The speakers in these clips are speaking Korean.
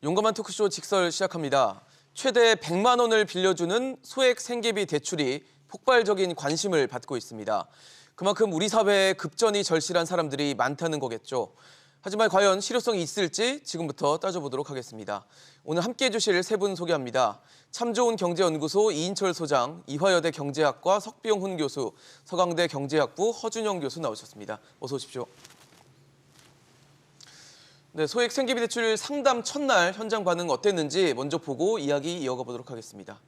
용감한 토크쇼 직설 시작합니다. 최대 100만 원을 빌려주는 소액 생계비 대출이 폭발적인 관심을 받고 있습니다. 그만큼 우리 사회에 급전이 절실한 사람들이 많다는 거겠죠. 하지만 과연 실효성이 있을지 지금부터 따져보도록 하겠습니다. 오늘 함께해 주실 세 분 소개합니다. 참 좋은 경제연구소 이인철 소장, 이화여대 경제학과 석병훈 교수, 서강대 경제학부 허준영 교수 나오셨습니다. 어서 오십시오. 네, 소액 생계비 대출 상담 첫날 현장 반응 어땠는지 먼저 보고 이야기 이어가 보도록 하겠습니다.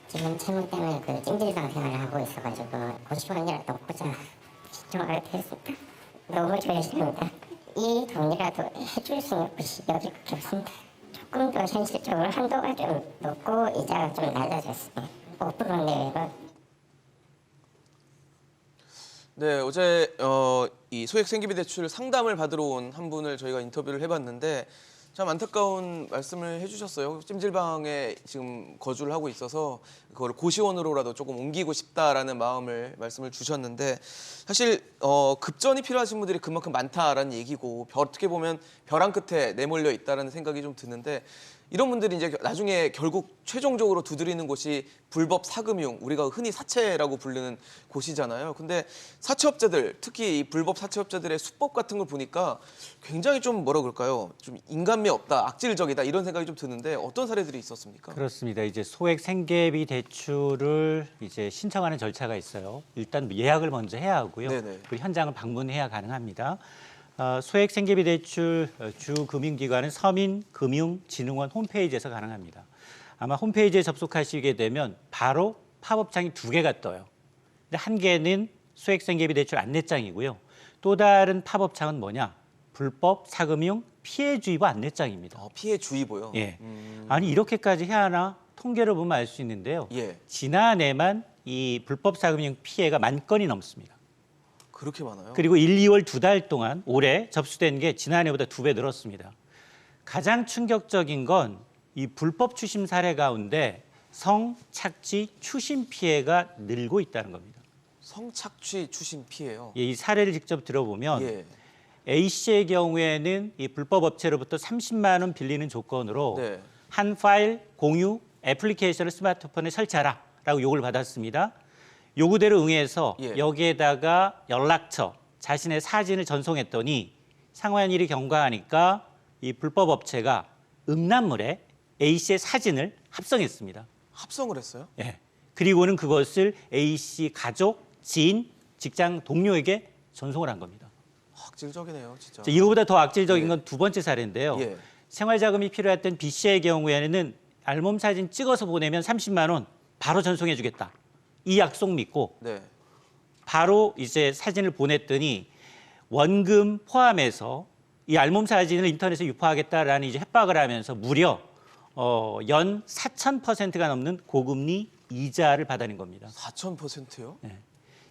지금 채무 때문에 그 찜질방 생활을 하고 있어가지고 50원이라도 먹고자 신청을 했습니다. 너무 절실합니다. 이 돈이라도 해줄 수 있는 곳이 여기밖에 없습니다. 조금 더 현실적으로 한도가 좀 높고 이자가 좀 낮아졌습니다. 5% 내외로. 네, 어제 이 소액 생계비 대출 상담을 받으러 온 한 분을 저희가 인터뷰를 해봤는데 참 안타까운 말씀을 해주셨어요. 찜질방에 지금 거주를 하고 있어서 그걸 고시원으로라도 조금 옮기고 싶다라는 말씀을 주셨는데 사실 급전이 필요하신 분들이 그만큼 많다라는 얘기고 어떻게 보면 벼랑 끝에 내몰려 있다라는 생각이 좀 드는데 이런 분들이 이제 나중에 결국 최종적으로 두드리는 곳이 불법 사금융, 우리가 흔히 사채라고 부르는 곳이잖아요. 근데 사채업자들, 특히 이 불법 사채업자들의 수법 같은 걸 보니까 굉장히 좀 뭐라 그럴까요? 좀 인간미 없다, 악질적이다 이런 생각이 좀 드는데 어떤 사례들이 있었습니까? 그렇습니다. 이제 소액 생계비 대출을 이제 신청하는 절차가 있어요. 일단 예약을 먼저 해야 하고요. 네네. 그리고 현장을 방문해야 가능합니다. 소액 생계비 대출 주 금융기관은 서민금융진흥원 홈페이지에서 가능합니다. 아마 홈페이지에 접속하시게 되면 바로 팝업창이 2개가 떠요. 근데 한 개는 소액 생계비 대출 안내장이고요. 또 다른 팝업창은 뭐냐? 불법 사금융 피해주의보 안내장입니다. 피해주의보요? 예. 아니 이렇게까지 해야 하나? 통계를 보면 알 수 있는데요. 예. 지난해만 이 불법 사금융 피해가 10,000건이 넘습니다. 그렇게 많아요? 그리고 1, 2월 2달 동안 올해 접수된 게 지난해보다 2배 늘었습니다. 가장 충격적인 건 이 불법 추심 사례 가운데 성착취 추심 피해가 늘고 있다는 겁니다. 성착취 추심 피해요? 이 사례를 직접 들어보면 예. A씨의 경우에는 이 불법 업체로부터 30만 원 빌리는 조건으로 네. 한 파일 공유 애플리케이션을 스마트폰에 설치하라라고 요구를 받았습니다. 요구대로 응해서 예. 여기에다가 연락처, 자신의 사진을 전송했더니 상환일이 경과하니까 이 불법 업체가 음란물에 A씨의 사진을 합성했습니다. 합성을 했어요? 예. 그리고는 그것을 A씨 가족, 지인, 직장 동료에게 전송을 한 겁니다. 악질적이네요, 진짜. 이거보다 더 악질적인 예. 건 두 번째 사례인데요. 예. 생활자금이 필요했던 B씨의 경우에는 알몸 사진 찍어서 보내면 30만 원 바로 전송해 주겠다. 이 약속 믿고 네. 바로 이제 사진을 보냈더니 원금 포함해서 이 알몸 사진을 인터넷에 유포하겠다라는 이제 협박을 하면서 무려 연 4,000%가 넘는 고금리 이자를 받아낸 겁니다. 4,000%요?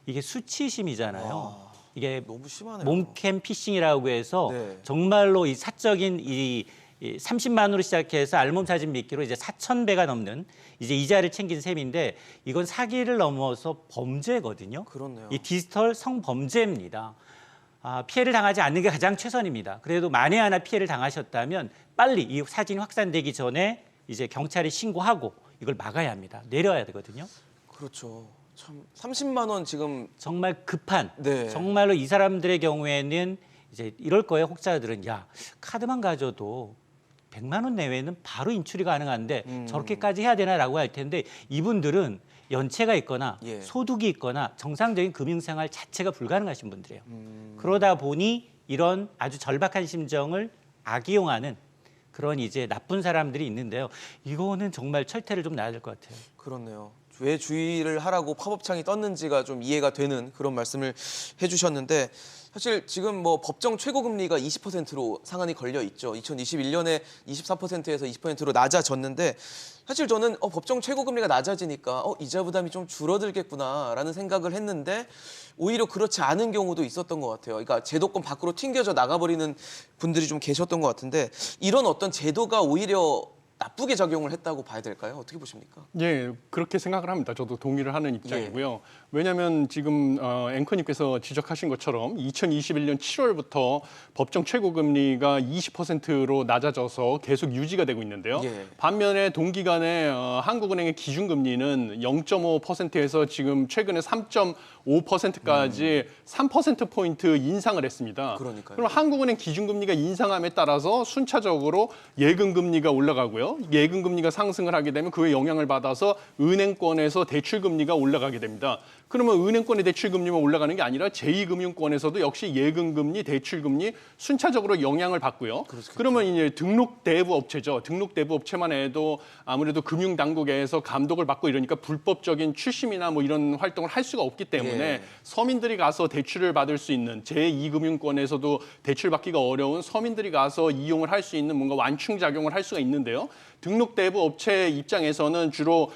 이게 수치심이잖아요. 이게 너무 심하네요. 몸캠 피싱이라고 해서 네. 정말로 이 사적인 이 30만 원으로 시작해서 알몸 사진 믿기로 이제 4,000배가 넘는 이제 이자를 챙긴 셈인데 이건 사기를 넘어서 범죄거든요. 그렇네요. 이 디지털 성범죄입니다. 피해를 당하지 않는 게 가장 최선입니다. 그래도 만에 하나 피해를 당하셨다면 빨리 이 사진이 확산되기 전에 이제 경찰에 신고하고 이걸 막아야 합니다. 내려야 되거든요. 그렇죠. 참 30만 원 지금 정말 급한 네. 정말로 이 사람들의 경우에는 이제 이럴 거예요. 혹자들은 야 카드만 가져도 100만 원 내외는 바로 인출이 가능한데 저렇게까지 해야 되나라고 할 텐데 이분들은 연체가 있거나 예. 소득이 있거나 정상적인 금융생활 자체가 불가능하신 분들이에요. 그러다 보니 이런 아주 절박한 심정을 악이용하는 그런 이제 나쁜 사람들이 있는데요. 이거는 정말 철퇴를 좀 놔야 될 것 같아요. 그렇네요. 왜 주의를 하라고 팝업창이 떴는지가 좀 이해가 되는 그런 말씀을 해주셨는데 사실 지금 뭐 법정 최고금리가 20%로 상한이 걸려 있죠. 2021년에 24%에서 20%로 낮아졌는데 사실 저는 법정 최고금리가 낮아지니까 이자 부담이 좀 줄어들겠구나라는 생각을 했는데 오히려 그렇지 않은 경우도 있었던 것 같아요. 그러니까 제도권 밖으로 튕겨져 나가버리는 분들이 좀 계셨던 것 같은데 이런 어떤 제도가 오히려 나쁘게 작용을 했다고 봐야 될까요? 어떻게 보십니까? 예, 그렇게 생각을 합니다. 저도 동의를 하는 입장이고요. 왜냐하면 지금 앵커님께서 지적하신 것처럼 2021년 7월부터 법정 최고금리가 20%로 낮아져서 계속 유지가 되고 있는데요. 예. 반면에 동기간에 한국은행의 기준금리는 0.5%에서 지금 최근에 3.5%까지 3%포인트 인상을 했습니다. 그러니까요. 그럼 한국은행 기준금리가 인상함에 따라서 순차적으로 예금금리가 올라가고요. 예금금리가 상승을 하게 되면 그에 영향을 받아서 은행권에서 대출금리가 올라가게 됩니다. 그러면 은행권의 대출금리만 올라가는 게 아니라 제2금융권에서도 역시 예금금리, 대출금리 순차적으로 영향을 받고요. 그러면 이제 등록대부업체죠. 등록대부업체만 해도 아무래도 금융당국에서 감독을 받고 이러니까 불법적인 출심이나 뭐 이런 활동을 할 수가 없기 때문에 예. 서민들이 가서 대출을 받을 수 있는 제2금융권에서도 대출받기가 어려운 서민들이 가서 이용을 할 수 있는 뭔가 완충작용을 할 수가 있는데요. 등록대부업체 입장에서는 주로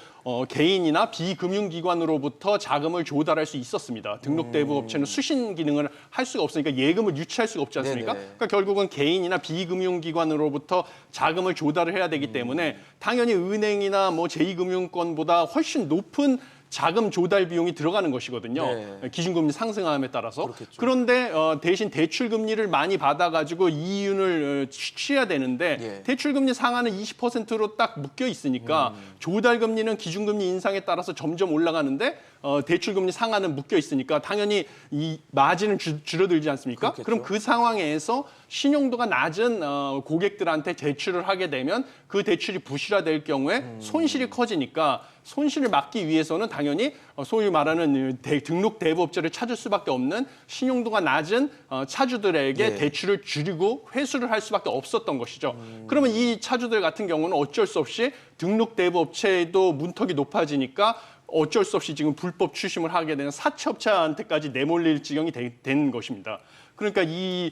개인이나 비금융기관으로부터 자금을 조달할 수 있었습니다. 등록대부업체는 수신 기능을 할 수가 없으니까 예금을 유치할 수가 없지 않습니까? 네네. 그러니까 결국은 개인이나 비금융기관으로부터 자금을 조달을 해야 되기 때문에 당연히 은행이나 뭐 제2금융권보다 훨씬 높은 자금 조달 비용이 들어가는 것이거든요. 네. 기준금리 상승함에 따라서. 그렇겠죠. 그런데 대신 대출금리를 많이 받아가지고 이윤을 취해야 되는데 예. 대출금리 상한은 20%로 딱 묶여 있으니까 조달금리는 기준금리 인상에 따라서 점점 올라가는데 대출금리 상한은 묶여 있으니까 당연히 이 마진은 줄어들지 않습니까? 그렇겠죠. 그럼 그 상황에서 신용도가 낮은 고객들한테 대출을 하게 되면 그 대출이 부실화될 경우에 손실이 커지니까 손실을 막기 위해서는 당연히 소위 말하는 등록 대부업체를 찾을 수밖에 없는 신용도가 낮은 차주들에게 예. 대출을 줄이고 회수를 할 수밖에 없었던 것이죠. 그러면 이 차주들 같은 경우는 어쩔 수 없이 등록 대부업체도 문턱이 높아지니까 어쩔 수 없이 지금 불법 출심을 하게 되는 사채업체한테까지 내몰릴 지경이 된 것입니다. 그러니까 이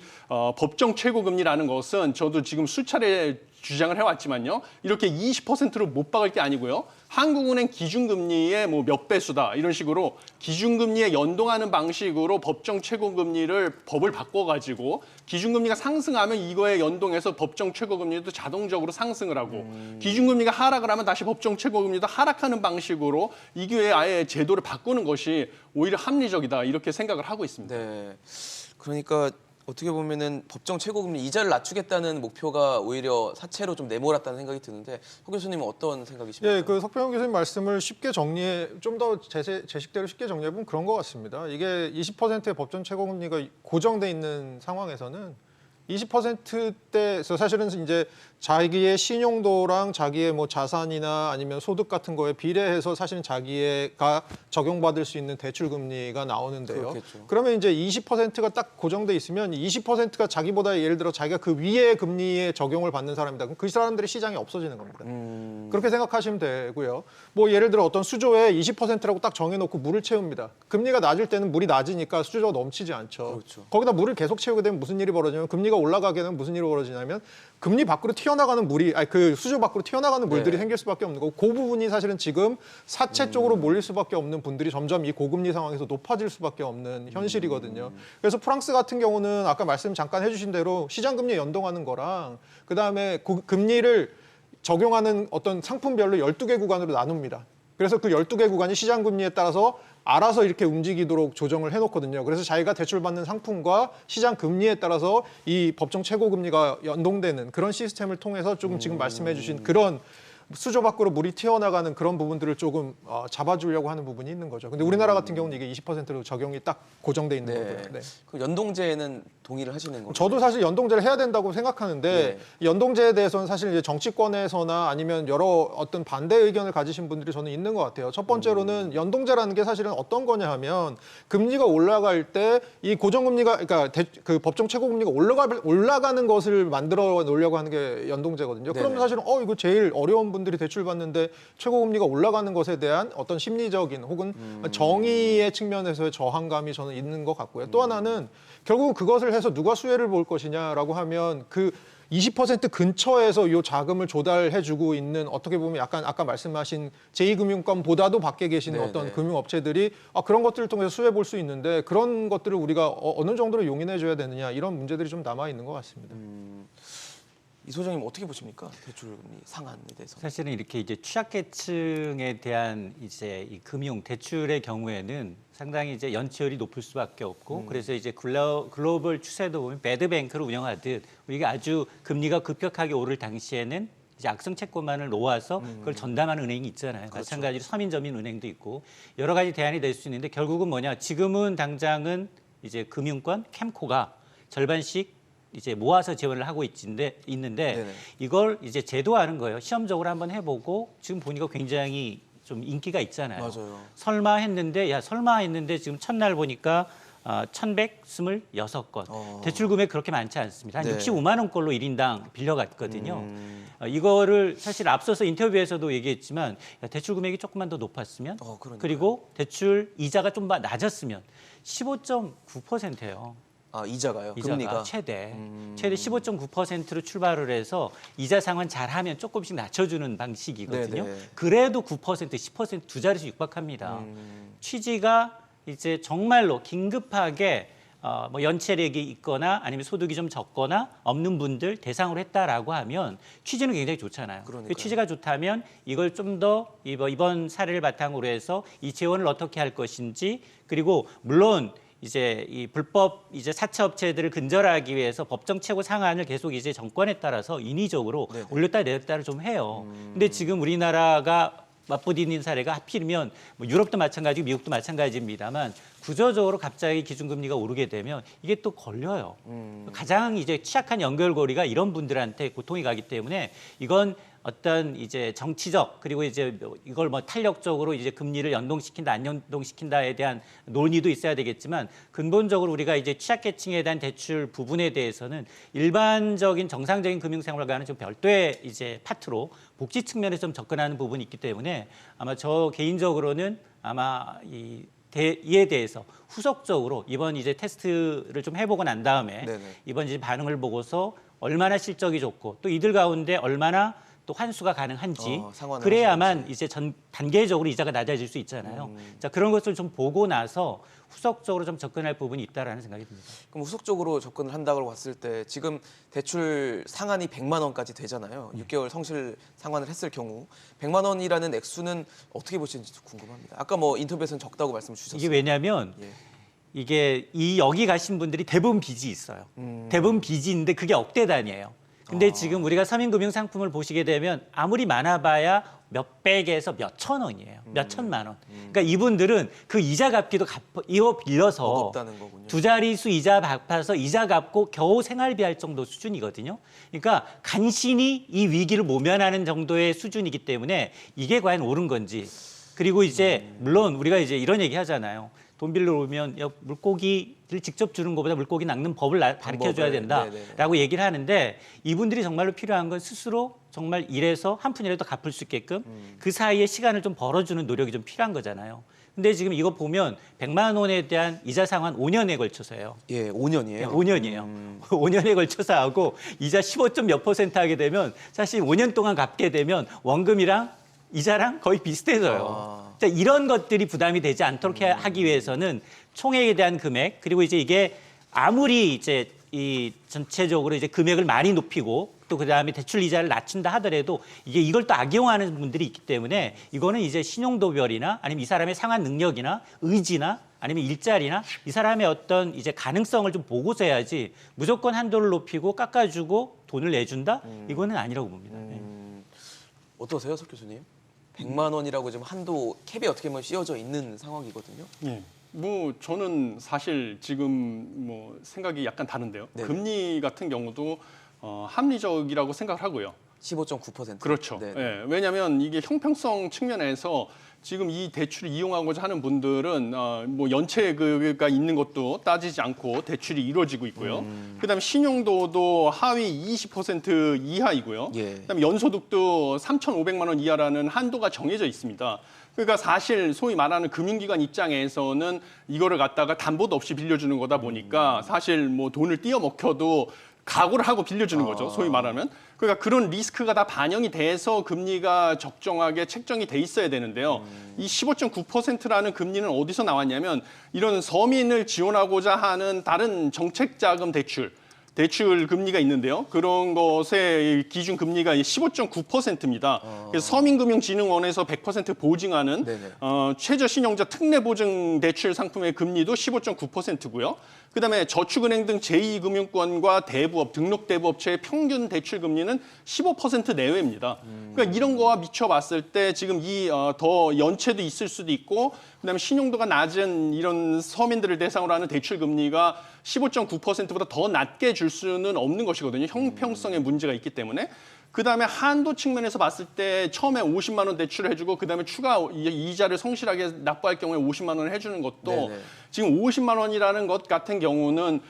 법정 최고금리라는 것은 저도 지금 수차례 주장을 해왔지만요. 이렇게 20%로 못 박을 게 아니고요. 한국은행 기준금리의 뭐 몇 배수다 이런 식으로 기준금리에 연동하는 방식으로 법정 최고금리를 법을 바꿔가지고 기준금리가 상승하면 이거에 연동해서 법정 최고금리도 자동적으로 상승을 하고 기준금리가 하락을 하면 다시 법정 최고금리도 하락하는 방식으로 이 기회에 아예 제도를 바꾸는 것이 오히려 합리적이다 이렇게 생각을 하고 있습니다. 네. 그러니까 어떻게 보면은 법정 최고금리 이자를 낮추겠다는 목표가 오히려 사채로 좀 내몰았다는 생각이 드는데 호 교수님은 어떤 생각이십니까? 예, 그 석병현 교수님 말씀을 쉽게 좀 더 제 식대로 쉽게 정리해 보면 그런 것 같습니다. 이게 20%의 법정 최고금리가 고정돼 있는 상황에서는 20%대에서 사실은 이제 자기의 신용도랑 자기의 뭐 자산이나 아니면 소득 같은 거에 비례해서 사실은 자기가 적용받을 수 있는 대출 금리가 나오는데요. 그렇겠죠. 그러면 이제 20%가 딱 고정돼 있으면 20%가 자기보다 예를 들어 자기가 그 위의 금리에 적용을 받는 사람이다. 그럼 그 사람들의 시장이 없어지는 겁니다. 그렇게 생각하시면 되고요. 뭐 예를 들어 어떤 수조에 20%라고 딱 정해놓고 물을 채웁니다. 금리가 낮을 때는 물이 낮으니까 수조가 넘치지 않죠. 그렇죠. 거기다 물을 계속 채우게 되면 무슨 일이 벌어지냐면 금리가 올라가게 되면 무슨 일이 벌어지냐면 금리 밖으로 튀어나가는 물이 그 수조 밖으로 튀어나가는 물들이 네. 생길 수밖에 없는 거고 그 부분이 사실은 지금 사채 쪽으로 몰릴 수밖에 없는 분들이 점점 이 고금리 상황에서 높아질 수밖에 없는 현실이거든요. 그래서 프랑스 같은 경우는 아까 말씀 잠깐 해주신 대로 시장 금리에 연동하는 거랑 그다음에 금리를 적용하는 어떤 상품별로 12개 구간으로 나눕니다. 그래서 그 12개 구간이 시장 금리에 따라서 알아서 이렇게 움직이도록 조정을 해놓거든요. 그래서 자기가 대출받는 상품과 시장 금리에 따라서 이 법정 최고금리가 연동되는 그런 시스템을 통해서 조금 지금 말씀해 주신 그런 수조 밖으로 물이 튀어나가는 그런 부분들을 조금 잡아주려고 하는 부분이 있는 거죠. 근데 우리나라 같은 경우는 이게 20%로 적용이 딱 고정돼 있는 네. 거고요. 네. 그 연동제에는 동의를 하시는 건가요? 저도 사실 연동제를 해야 된다고 생각하는데 연동제에 대해서는 사실 이제 정치권에서나 아니면 여러 어떤 반대 의견을 가지신 분들이 저는 있는 것 같아요. 첫 번째로는 연동제라는 게 사실은 어떤 거냐 하면 금리가 올라갈 때 이 고정금리가 그러니까 그 법정 최고금리가 올라가는 것을 만들어 놓으려고 하는 게 연동제거든요. 그러면 네네. 사실은 이거 제일 어려운 분들이 대출 받는데 최고금리가 올라가는 것에 대한 어떤 심리적인 혹은 정의의 측면에서의 저항감이 저는 있는 것 같고요. 또 하나는 결국은 그것을 해서 누가 수혜를 볼 것이냐라고 하면 그 20% 근처에서 이 자금을 조달해주고 있는 어떻게 보면 약간 아까 말씀하신 제2금융권보다도 밖에 계시는 네네. 어떤 금융업체들이 수혜를 것들을 통해서 수혜 볼 수 있는데 그런 것들을 우리가 어느 정도로 용인해줘야 되느냐 이런 문제들이 좀 남아 있는 것 같습니다. 이 소장님 어떻게 보십니까? 대출금리 상한에 대해서. 사실은 이렇게 이제 취약계층에 대한 이제 이 금융 대출의 경우에는 상당히 이제 연체율이 높을 수밖에 없고 그래서 이제 글로벌 추세도 보면 배드뱅크를 운영하듯 이게 아주 금리가 급격하게 오를 당시에는 이제 악성 채권만을 놓아서 그걸 전담하는 은행이 있잖아요. 마찬가지로 서민저민은행도 있고 여러 가지 대안이 될 수 있는데 결국은 뭐냐? 지금은 당장은 이제 금융권 캠코가 절반씩 이제 모아서 지원을 하고 있는데 네네. 이걸 이제 제도화하는 거예요. 시험적으로 한번 해보고 지금 보니까 굉장히 좀 인기가 있잖아요. 맞아요. 설마 했는데 지금 첫날 보니까 1,126건. 대출 금액 그렇게 많지 않습니다. 한 네. 65만 원꼴로 1인당 빌려갔거든요. 이거를 사실 앞서서 인터뷰에서도 얘기했지만 대출 금액이 조금만 더 높았으면 그러니까요. 그리고 대출 이자가 좀 낮았으면 15.9%예요. 아, 이자가요? 이자가 금리가? 최대 15.9%로 출발을 해서 이자 상환 잘하면 조금씩 낮춰주는 방식이거든요. 네네. 그래도 9%, 10% 두 자릿수 육박합니다. 취지가 이제 정말로 긴급하게 뭐 연체력이 있거나 아니면 소득이 좀 적거나 없는 분들 대상으로 했다라고 하면 취지는 굉장히 좋잖아요. 그러니까요. 그 취지가 좋다면 이걸 좀 더 이번 사례를 바탕으로 해서 이 재원을 어떻게 할 것인지 그리고 물론 이제 이 불법 이제 사채업체들을 근절하기 위해서 법정 최고 상한을 계속 이제 정권에 따라서 인위적으로 네네. 올렸다 내렸다를 좀 해요. 근데 지금 우리나라가 맞부딪힌 사례가 하필이면 뭐 유럽도 마찬가지고 미국도 마찬가지입니다만 구조적으로 갑자기 기준금리가 오르게 되면 이게 또 걸려요. 가장 이제 취약한 연결고리가 이런 분들한테 고통이 가기 때문에 이건 어떤 이제 정치적 그리고 이제 이걸 뭐 탄력적으로 이제 금리를 연동시킨다 안 연동시킨다에 대한 논의도 있어야 되겠지만 근본적으로 우리가 이제 취약계층에 대한 대출 부분에 대해서는 일반적인 정상적인 금융생활과는 좀 별도의 이제 파트로 복지 측면에서 좀 접근하는 부분이 있기 때문에 아마 저 개인적으로는 아마 이에 대해서 후속적으로 이번 이제 테스트를 좀 해보고 난 다음에 네네. 이번 이제 반응을 보고서 얼마나 실적이 좋고 또 이들 가운데 얼마나 또 환수가 가능한지 상환을 그래야만 이제 단계적으로 이자가 낮아질 수 있잖아요. 자 그런 것을 좀 보고 나서 후속적으로 좀 접근할 부분이 있다라는 생각이 듭니다. 그럼 후속적으로 접근을 한다고 봤을 때 지금 대출 상한이 100만 원까지 되잖아요. 6개월 성실 상환을 했을 경우 100만 원이라는 액수는 어떻게 보시는지 궁금합니다. 아까 뭐 인터뷰에서는 적다고 말씀 주셨어요. 이게 왜냐하면 예. 이게 여기 가신 분들이 대부분 빚이 있어요. 대부분 빚이 있는데 그게 억대 단위예요. 근데 지금 우리가 서민금융 상품을 보시게 되면 아무리 많아봐야 몇백에서 몇천 원이에요. 몇천만 원. 그러니까 이분들은 그 이자 갚기도 이거 빌려서 버겁다는 거군요. 두 자릿수 이자 갚아서 이자 갚고 겨우 생활비 할 정도 수준이거든요. 그러니까 간신히 이 위기를 모면하는 정도의 수준이기 때문에 이게 과연 옳은 건지. 그리고 이제 물론 우리가 이제 이런 얘기 하잖아요. 돈 빌려 오면 물고기를 직접 주는 것보다 물고기 낚는 법을 가르쳐줘야 된다라고 얘기를 하는데 이분들이 정말로 필요한 건 스스로 정말 일해서 한 푼이라도 갚을 수 있게끔 그 사이에 시간을 좀 벌어주는 노력이 좀 필요한 거잖아요. 근데 지금 이거 보면 100만 원에 대한 이자 상환 5년에 걸쳐서요. 예, 5년이에요. 5년이에요. 5년에 걸쳐서 하고 이자 15점 몇 % 하게 되면 사실 5년 동안 갚게 되면 원금이랑 이자랑 거의 비슷해져요. 자, 이런 것들이 부담이 되지 않도록 하기 위해서는 총액에 대한 금액 그리고 이제 이게 아무리 이제 이 전체적으로 이제 금액을 많이 높이고 또 그다음에 대출 이자를 낮춘다 하더라도 이걸 또 악용하는 분들이 있기 때문에 이거는 이제 신용도별이나 아니면 이 사람의 상환 능력이나 의지나 아니면 일자리나 이 사람의 어떤 이제 가능성을 좀 보고서 해야지 무조건 한도를 높이고 깎아주고 돈을 내준다 이거는 아니라고 봅니다. 어떠세요, 석 교수님? 100만 원이라고 지금 한도 캡이 어떻게 보면 씌워져 있는 상황이거든요. 뭐 저는 사실 지금 뭐 생각이 약간 다른데요. 네네. 금리 같은 경우도 합리적이라고 생각을 하고요. 15.9%. 그렇죠. 네. 예, 왜냐하면 이게 형평성 측면에서 지금 이 대출을 이용하고자 하는 분들은 뭐 연체가 있는 것도 따지지 않고 대출이 이루어지고 있고요. 그다음에 신용도도 하위 20% 이하이고요. 예. 그다음에 연소득도 3,500만 원 이하라는 한도가 정해져 있습니다. 그러니까 사실 소위 말하는 금융기관 입장에서는 이거를 갖다가 담보도 없이 빌려주는 거다 보니까 사실 뭐 돈을 띄어 먹혀도 각오를 하고 빌려주는 거죠. 소위 말하면. 그러니까 그런 리스크가 다 반영이 돼서 금리가 적정하게 책정이 돼 있어야 되는데요. 이 15.9%라는 금리는 어디서 나왔냐면 이런 서민을 지원하고자 하는 다른 정책자금 대출, 대출 금리가 있는데요. 그런 것의 기준 금리가 15.9%입니다. 그래서 서민금융진흥원에서 100% 보증하는 네네. 최저신용자 특례보증 대출 상품의 금리도 15.9%고요. 그다음에 저축은행 등 제2금융권과 대부업, 등록 대부업체의 평균 대출 금리는 15% 내외입니다. 그러니까 이런 거와 미쳐봤을 때 지금 더 연체도 있을 수도 있고, 그다음에 신용도가 낮은 이런 서민들을 대상으로 하는 대출 금리가 15.9%보다 더 낮게 줄 수는 없는 것이거든요. 형평성에 문제가 있기 때문에. 그다음에 한도 측면에서 봤을 때 처음에 50만 원 대출을 해주고 그다음에 추가 이자를 성실하게 납부할 경우에 50만 원을 해주는 것도 네네. 지금 50만 원이라는 것 같은 경우는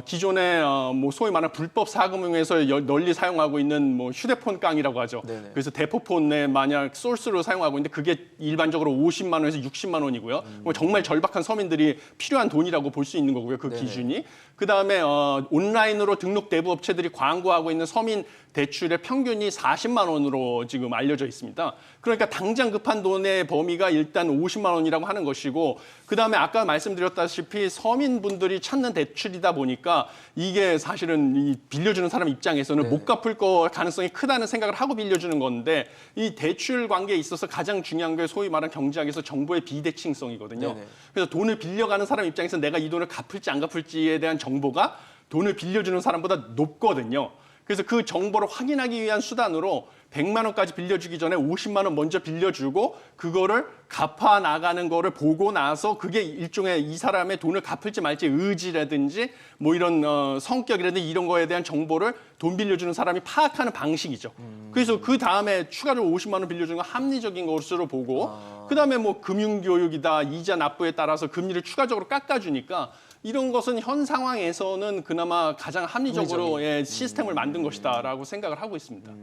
기존에 뭐 소위 말하는 불법 사금융에서 널리 사용하고 있는 뭐 휴대폰 깡이라고 하죠. 네네. 그래서 대포폰에 만약 소스로 사용하고 있는데 그게 일반적으로 50만 원에서 60만 원이고요. 뭐 정말 절박한 서민들이 필요한 돈이라고 볼 수 있는 거고요. 그 네네. 기준이. 그다음에 온라인으로 등록 대부업체들이 광고하고 있는 서민 대출의 평균이 40만 원으로 지금 알려져 있습니다. 그러니까 당장 급한 돈의 범위가 일단 50만 원이라고 하는 것이고, 그다음에 아까 말씀드렸다시피 서민분들이 찾는 대출이다 보니까 이게 사실은 이 빌려주는 사람 입장에서는 못 갚을 거 가능성이 크다는 생각을 하고 빌려주는 건데, 이 대출 관계에 있어서 가장 중요한 게 소위 말하는 경제학에서 정보의 비대칭성이거든요. 네네. 그래서 돈을 빌려가는 사람 입장에서 내가 이 돈을 갚을지 안 갚을지에 대한 정보가 돈을 빌려주는 사람보다 높거든요. 그래서 그 정보를 확인하기 위한 수단으로 100만 원까지 빌려주기 전에 50만 원 먼저 빌려주고 그거를 갚아 나가는 거를 보고 나서 그게 일종의 이 사람의 돈을 갚을지 말지 의지라든지 뭐 이런 성격이라든지 이런 거에 대한 정보를 돈 빌려주는 사람이 파악하는 방식이죠. 그래서 그 다음에 추가로 50만 원 빌려주는 건 합리적인 것으로 보고 그다음에 뭐 금융교육이다, 이자 납부에 따라서 금리를 추가적으로 깎아주니까 이런 것은 현 상황에서는 그나마 가장 합리적으로 시스템을 만든 것이다라고 생각을 하고 있습니다.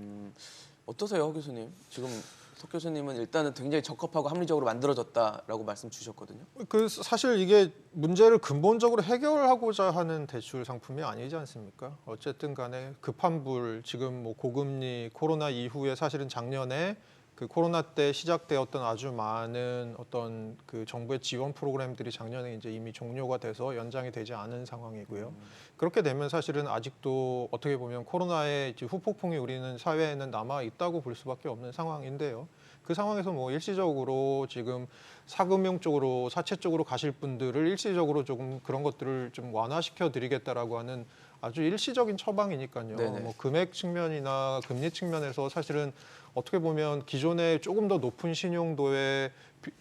어떠세요, 석 교수님? 지금 석 교수님은 일단은 굉장히 적합하고 합리적으로 만들어졌다라고 말씀 주셨거든요. 그 사실 이게 문제를 근본적으로 해결하고자 하는 대출 상품이 아니지 않습니까? 어쨌든 간에 급한 불, 지금 뭐 고금리, 코로나 이후에 사실은 작년에 그 코로나 때 시작되었던 아주 많은 어떤 그 정부의 지원 프로그램들이 작년에 이제 이미 종료가 돼서 연장이 되지 않은 상황이고요. 그렇게 되면 사실은 아직도 어떻게 보면 코로나의 이제 후폭풍이 우리는 사회에는 남아 있다고 볼 수밖에 없는 상황인데요. 그 상황에서 뭐 일시적으로 지금 사금융 쪽으로 사채 쪽으로 가실 분들을 일시적으로 조금 그런 것들을 좀 완화시켜 드리겠다라고 하는 아주 일시적인 처방이니까요. 네네. 뭐 금액 측면이나 금리 측면에서 사실은 어떻게 보면 기존에 조금 더 높은 신용도에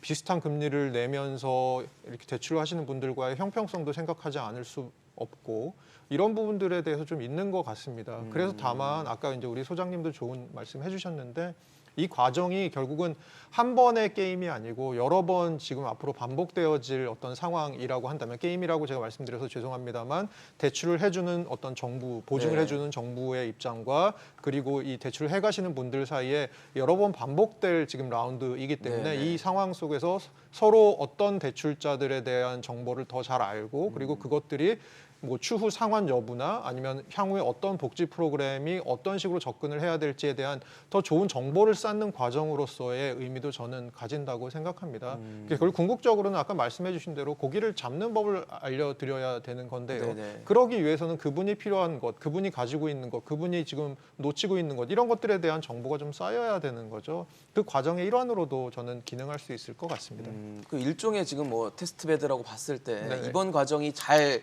비슷한 금리를 내면서 이렇게 대출을 하시는 분들과의 형평성도 생각하지 않을 수 없고 이런 부분들에 대해서 좀 있는 것 같습니다. 그래서 다만 아까 이제 우리 소장님도 좋은 말씀 해주셨는데 이 과정이 결국은 한 번의 게임이 아니고 여러 번 지금 앞으로 반복되어질 어떤 상황이라고 한다면 게임이라고 제가 말씀드려서 죄송합니다만 대출을 해주는 어떤 정부, 보증을 네. 해주는 정부의 입장과 그리고 이 대출을 해가시는 분들 사이에 여러 번 반복될 지금 라운드이기 때문에 네. 이 상황 속에서 서로 어떤 대출자들에 대한 정보를 더 잘 알고 그리고 그것들이 뭐 추후 상환 여부나 아니면 향후에 어떤 복지 프로그램이 어떤 식으로 접근을 해야 될지에 대한 더 좋은 정보를 쌓는 과정으로서의 의미도 저는 가진다고 생각합니다. 그걸 궁극적으로는 아까 말씀해 주신 대로 고기를 잡는 법을 알려드려야 되는 건데요. 네네. 그러기 위해서는 그분이 필요한 것, 그분이 가지고 있는 것, 그분이 지금 놓치고 있는 것 이런 것들에 대한 정보가 좀 쌓여야 되는 거죠. 그 과정의 일환으로도 저는 기능할 수 있을 것 같습니다. 그 일종의 지금 뭐 테스트 베드라고 봤을 때 네네. 이번 과정이 잘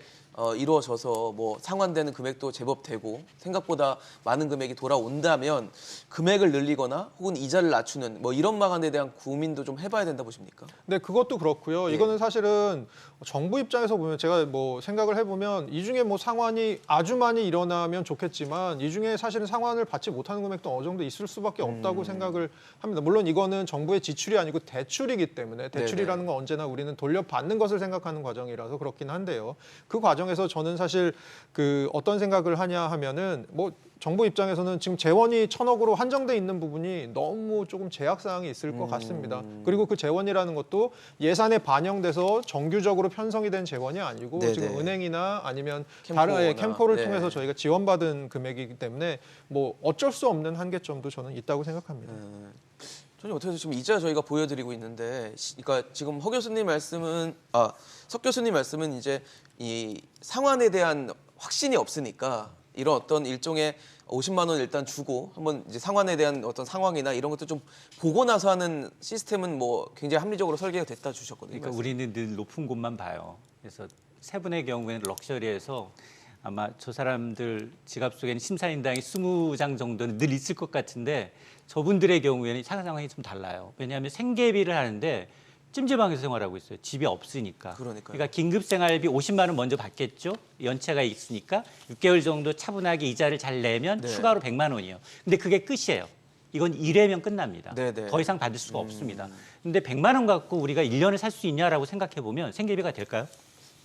이루어져서 뭐 상환되는 금액도 제법 되고 생각보다 많은 금액이 돌아온다면 금액을 늘리거나 혹은 이자를 낮추는 뭐 이런 방안에 대한 고민도 좀 해봐야 된다 보십니까? 네, 그것도 그렇고요. 예. 이거는 사실은 정부 입장에서 보면 제가 뭐 생각을 해보면 이 중에 뭐 상환이 아주 많이 일어나면 좋겠지만 이 중에 사실은 상환을 받지 못하는 금액도 어느 정도 있을 수밖에 없다고 생각을 합니다. 물론 이거는 정부의 지출이 아니고 대출이기 때문에 대출이라는 건 언제나 우리는 돌려받는 것을 생각하는 과정이라서 그렇긴 한데요. 그 과정에서 저는 사실 그 어떤 생각을 하냐 하면은 뭐 정부 입장에서는 지금 재원이 1,000억으로 한정돼 있는 부분이 너무 조금 제약 사항이 있을 것 같습니다. 그리고 그 재원이라는 것도 예산에 반영돼서 정규적으로 편성이 된 재원이 아니고 네네. 지금 은행이나 아니면 캠코나, 다른 캠코를 네. 통해서 저희가 지원받은 금액이기 때문에 뭐 어쩔 수 없는 한계점도 저는 있다고 생각합니다. 저는 어떻게 해서 지금 이자 저희가 보여드리고 있는데, 그러니까 지금 석 교수님 말씀은 이제 이 상환에 대한 확신이 없으니까 이런 어떤 일종의 50만 원 일단 주고 한번 이제 상환에 대한 어떤 상황이나 이런 것도 좀 보고 나서 하는 시스템은 뭐 굉장히 합리적으로 설계가 됐다 주셨거든요. 그러니까 우리는 늘 높은 곳만 봐요. 그래서 세 분의 경우에는 럭셔리에서 아마 저 사람들 지갑 속에는 심사인당이 20장 정도는 늘 있을 것 같은데 저분들의 경우에는 상황이 좀 달라요. 왜냐하면 생계비를 하는데 찜질방에서 생활하고 있어요. 집이 없으니까. 그러니까요. 긴급생활비 50만 원 먼저 받겠죠. 연체가 있으니까 6개월 정도 차분하게 이자를 잘 내면 네. 추가로 100만 원이에요. 근데 그게 끝이에요. 이건 1회면 끝납니다. 네네. 더 이상 받을 수가 없습니다. 근데 100만 원 갖고 우리가 1년을 살 수 있냐라고 생각해 보면 생계비가 될까요?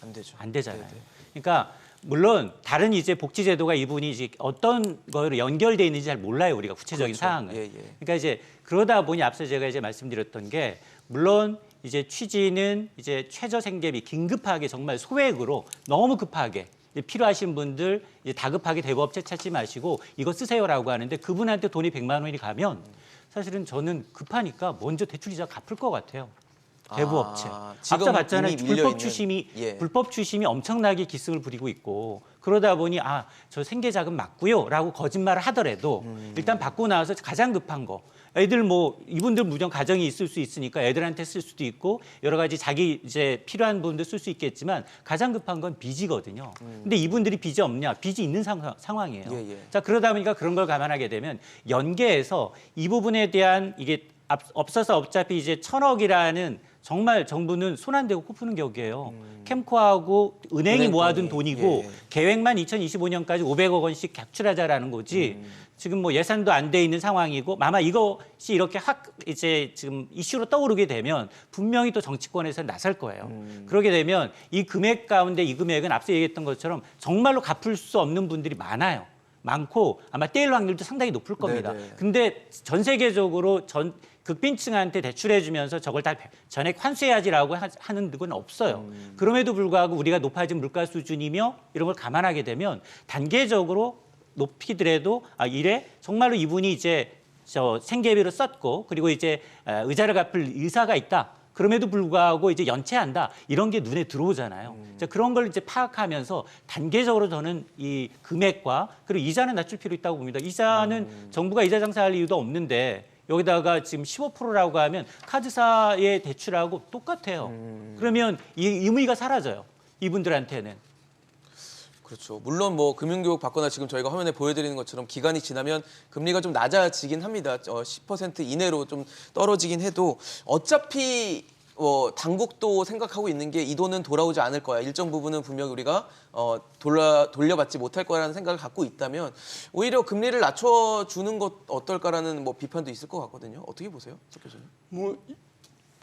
안 되죠. 안 되잖아요. 네네. 그러니까 물론 다른 이제 복지제도가 이분이 이제 어떤 거로 연결돼 있는지 잘 몰라요. 우리가 구체적인 그렇죠. 사항을. 예, 예. 그러니까 이제 그러다 보니 앞서 제가 이제 말씀드렸던 게 물론 이제 취지는 이제 최저 생계비 긴급하게 정말 소액으로 너무 급하게 이제 필요하신 분들 이제 다급하게 대부업체 찾지 마시고 이거 쓰세요라고 하는데 그분한테 돈이 100만 원이 가면 사실은 저는 급하니까 먼저 대출 이자 갚을 것 같아요. 대부업체. 지금 아까 봤잖아요. 이미 밀려 불법 추심이 엄청나게 기승을 부리고 있고 그러다 보니 저 생계자금 맞고요라고 거짓말을 하더라도 일단 받고 나서 가장 급한 거. 애들 이분들 무정 가정이 있을 수 있으니까 애들한테 쓸 수도 있고 여러 가지 자기 이제 필요한 부분도 쓸 수 있겠지만 가장 급한 건 빚이거든요. 근데 이분들이 빚이 없냐? 빚이 있는 상황이에요. 예, 예. 자, 그러다 보니까 그런 걸 감안하게 되면 연계해서 이 부분에 대한 이게 없어서 어차피 이제 1,000억이라는 정말 정부는 손 안 대고 코 푸는 격이에요. 캠코하고 은행이 은행 모아둔 돈이, 돈이고 예. 계획만 2025년까지 500억 원씩 각출하자라는 거지. 지금 예산도 안 돼 있는 상황이고 아마 이것이 이렇게 이제 지금 이슈로 떠오르게 되면 분명히 또 정치권에서 나설 거예요. 그러게 되면 이 금액 가운데 이 금액은 앞서 얘기했던 것처럼 정말로 갚을 수 없는 분들이 많고 아마 떼일 확률도 상당히 높을 겁니다. 네네. 근데 전 세계적으로 극빈층한테 대출해주면서 저걸 다 전액 환수해야지라고 하는 데는 없어요. 그럼에도 불구하고 우리가 높아진 물가 수준이며 이런 걸 감안하게 되면 단계적으로 높이더라도 이래 정말로 이분이 이제 생계비로 썼고 그리고 이제 의자를 갚을 의사가 있다. 그럼에도 불구하고 이제 연체한다. 이런 게 눈에 들어오잖아요. 자, 그런 걸 이제 파악하면서 단계적으로 저는 이 금액과 그리고 이자는 낮출 필요 있다고 봅니다. 이자는 정부가 이자 장사할 이유도 없는데 여기다가 지금 15%라고 하면 카드사의 대출하고 똑같아요. 그러면 이 의미가 사라져요. 이분들한테는. 그렇죠. 물론 금융교육 받거나 지금 저희가 화면에 보여드리는 것처럼 기간이 지나면 금리가 좀 낮아지긴 합니다. 10% 이내로 좀 떨어지긴 해도 어차피 당국도 생각하고 있는 게 이 돈은 돌아오지 않을 거야. 일정 부분은 분명히 우리가 돌려받지 못할 거라는 생각을 갖고 있다면 오히려 금리를 낮춰주는 것 어떨까라는 비판도 있을 것 같거든요. 어떻게 보세요, 석 교수님?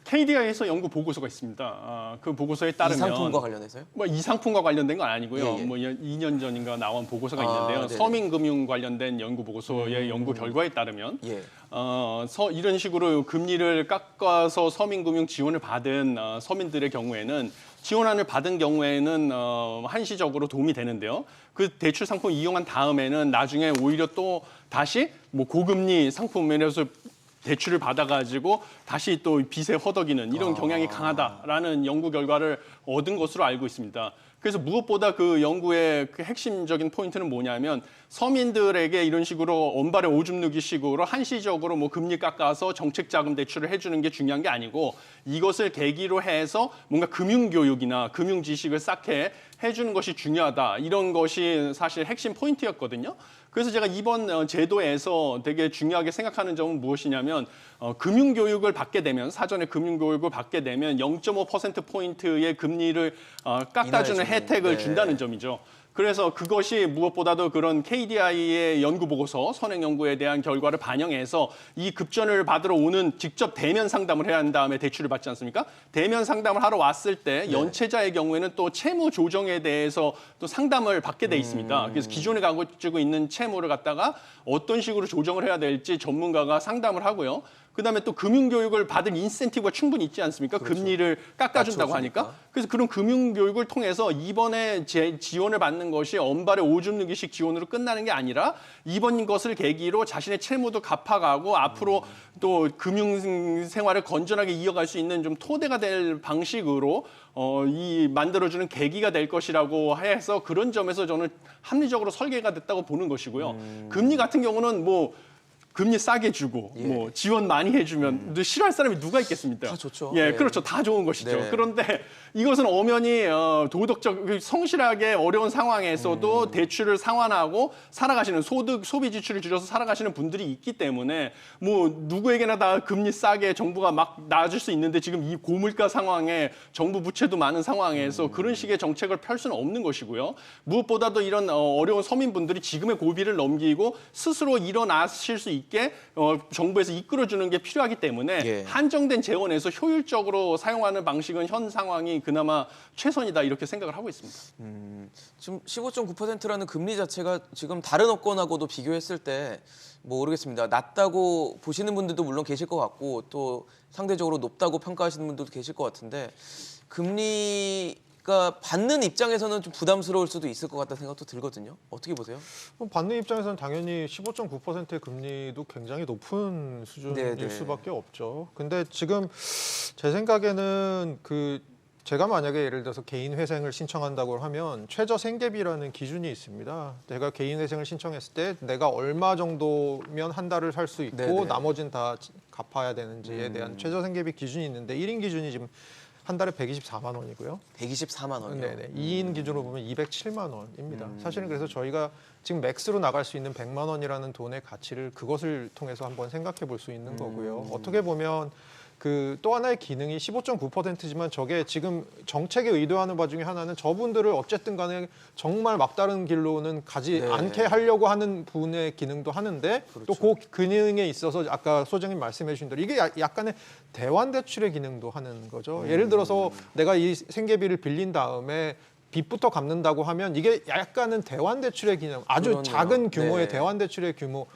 KDI에서 연구 보고서가 있습니다. 그 보고서에 따르면 이 상품과 관련해서요? 이 상품과 관련된 건 아니고요. 예, 예. 2년 전인가 나온 보고서가 있는데요. 네네. 서민금융 관련된 연구 보고서의 연구 결과에 따르면 예. 이런 식으로 금리를 깎아서 서민금융 지원을 받은 서민들의 경우에는 지원안을 받은 경우에는 한시적으로 도움이 되는데요. 그 대출 상품 이용한 다음에는 나중에 오히려 또 다시 고금리 상품에서 대출을 받아가지고 다시 또 빚에 허덕이는 이런 경향이 강하다라는 연구 결과를 얻은 것으로 알고 있습니다. 그래서 무엇보다 그 연구의 그 핵심적인 포인트는 뭐냐면 서민들에게 이런 식으로 언발에 오줌 누기 식으로 한시적으로 금리 깎아서 정책자금 대출을 해주는 게 중요한 게 아니고 이것을 계기로 해서 뭔가 금융교육이나 금융지식을 쌓게 해주는 것이 중요하다. 이런 것이 사실 핵심 포인트였거든요. 그래서 제가 이번 제도에서 되게 중요하게 생각하는 점은 무엇이냐면 금융교육을 받게 되면 사전에 금융교육을 받게 되면 0.5%포인트의 금리를 깎아주는 혜택을 네. 준다는 점이죠. 그래서 그것이 무엇보다도 그런 KDI의 연구 보고서, 선행 연구에 대한 결과를 반영해서 이 급전을 받으러 오는 직접 대면 상담을 해야 한 다음에 대출을 받지 않습니까? 대면 상담을 하러 왔을 때 연체자의 경우에는 또 채무 조정에 대해서 또 상담을 받게 돼 있습니다. 그래서 기존에 가지고 있는 채무를 갖다가 어떤 식으로 조정을 해야 될지 전문가가 상담을 하고요. 그다음에 또 금융교육을 받을 인센티브가 충분히 있지 않습니까? 그렇죠. 금리를 깎아준다고 하니까. 그래서 그런 금융교육을 통해서 이번에 지원을 받는 하는 것이 엄발의 오줌 누기식 지원으로 끝나는 게 아니라 이번 것을 계기로 자신의 채무도 갚아가고 앞으로 또 금융 생활을 건전하게 이어갈 수 있는 좀 토대가 될 방식으로 이 만들어주는 계기가 될 것이라고 해서 그런 점에서 저는 합리적으로 설계가 됐다고 보는 것이고요. 금리 같은 경우는 뭐 금리 싸게 주고 뭐 지원 많이 해주면 싫어할 사람이 누가 있겠습니까? 다 좋죠. 예, 네. 그렇죠. 다 좋은 것이죠. 네. 그런데 이것은 엄연히 도덕적 성실하게 어려운 상황에서도 대출을 상환하고 살아가시는 소비 지출을 줄여서 살아가시는 분들이 있기 때문에 뭐 누구에게나 다 금리 싸게 정부가 막 놔줄 수 있는데 지금 이 고물가 상황에 정부 부채도 많은 상황에서 그런 식의 정책을 펼 수는 없는 것이고요. 무엇보다도 이런 어려운 서민분들이 지금의 고비를 넘기고 스스로 일어나실 수 있게 정부에서 이끌어주는 게 필요하기 때문에 예. 한정된 재원에서 효율적으로 사용하는 방식은 현 상황이 그나마 최선이다 이렇게 생각을 하고 있습니다. 지금 15.9%라는 금리 자체가 지금 다른 업권하고도 비교했을 때 뭐 모르겠습니다. 낮다고 보시는 분들도 물론 계실 것 같고 또 상대적으로 높다고 평가하시는 분들도 계실 것 같은데 금리가 받는 입장에서는 좀 부담스러울 수도 있을 것 같다는 생각도 들거든요. 어떻게 보세요? 받는 입장에서는 당연히 15.9%의 금리도 굉장히 높은 수준일 네네. 수밖에 없죠. 근데 지금 제 생각에는 제가 만약에 예를 들어서 개인 회생을 신청한다고 하면 최저 생계비라는 기준이 있습니다. 내가 개인 회생을 신청했을 때 내가 얼마 정도면 한 달을 살 수 있고 네네. 나머지는 다 갚아야 되는지에 대한 최저 생계비 기준이 있는데 1인 기준이 지금 한 달에 124만 원이고요. 124만 원이요. 네네. 2인 기준으로 보면 207만 원입니다. 사실은 그래서 저희가 지금 맥스로 나갈 수 있는 100만 원이라는 돈의 가치를 그것을 통해서 한번 생각해 볼 수 있는 거고요. 어떻게 보면 또 하나의 기능이 15.9%지만 저게 지금 정책에 의도하는 바 중에 하나는 저분들을 어쨌든 간에 정말 막다른 길로는 가지 네. 않게 하려고 하는 분의 기능도 하는데 또 그 기능에 있어서 아까 소장님 말씀해 주신 대로 이게 약간의 대환 대출의 기능도 하는 거죠. 예를 들어서 내가 이 생계비를 빌린 다음에 빚부터 갚는다고 하면 이게 약간은 대환 대출의 기능, 아주 그러네요. 작은 규모의 네. 대환 대출의 규모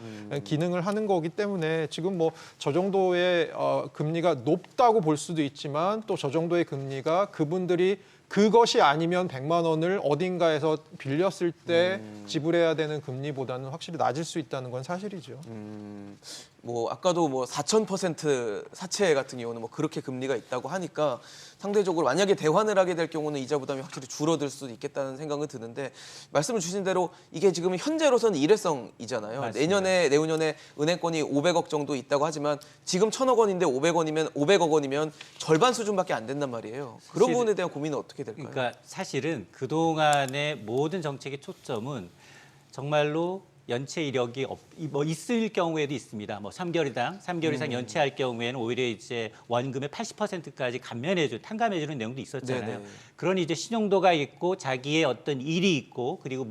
기능을 하는 거기 때문에 지금 뭐 저 정도의 금리가 높다고 볼 수도 있지만 또 저 정도의 금리가 그분들이 그것이 아니면 100만 원을 어딘가에서 빌렸을 때 지불해야 되는 금리보다는 확실히 낮을 수 있다는 건 사실이죠. 뭐 아까도 뭐 4,000% 사채 같은 경우는 뭐 그렇게 금리가 있다고 하니까 상대적으로 만약에 대환을 하게 될 경우는 이자 부담이 확실히 줄어들 수도 있겠다는 생각은 드는데 말씀을 주신 대로 이게 지금 현재로서는 일회성이잖아요. 맞습니다. 내년에 내후년에 은행권이 500억 정도 있다고 하지만 지금 1,000억 원인데 500억 원이면 절반 수준밖에 안 된단 말이에요. 그런 사실- 부분에 대한 고민은 어떻게 될까요? 그러니까 사실은 그동안의 모든 정책의 초점은 정말로 연체 이력이 뭐 있을 경우에도 있습니다. 뭐 3개월 이상 연체할 경우에는 오히려 이제 원금의 80%까지 탕감해주는 내용도 있었잖아요. 네네. 그런 이제 신용도가 있고 자기의 어떤 일이 있고 그리고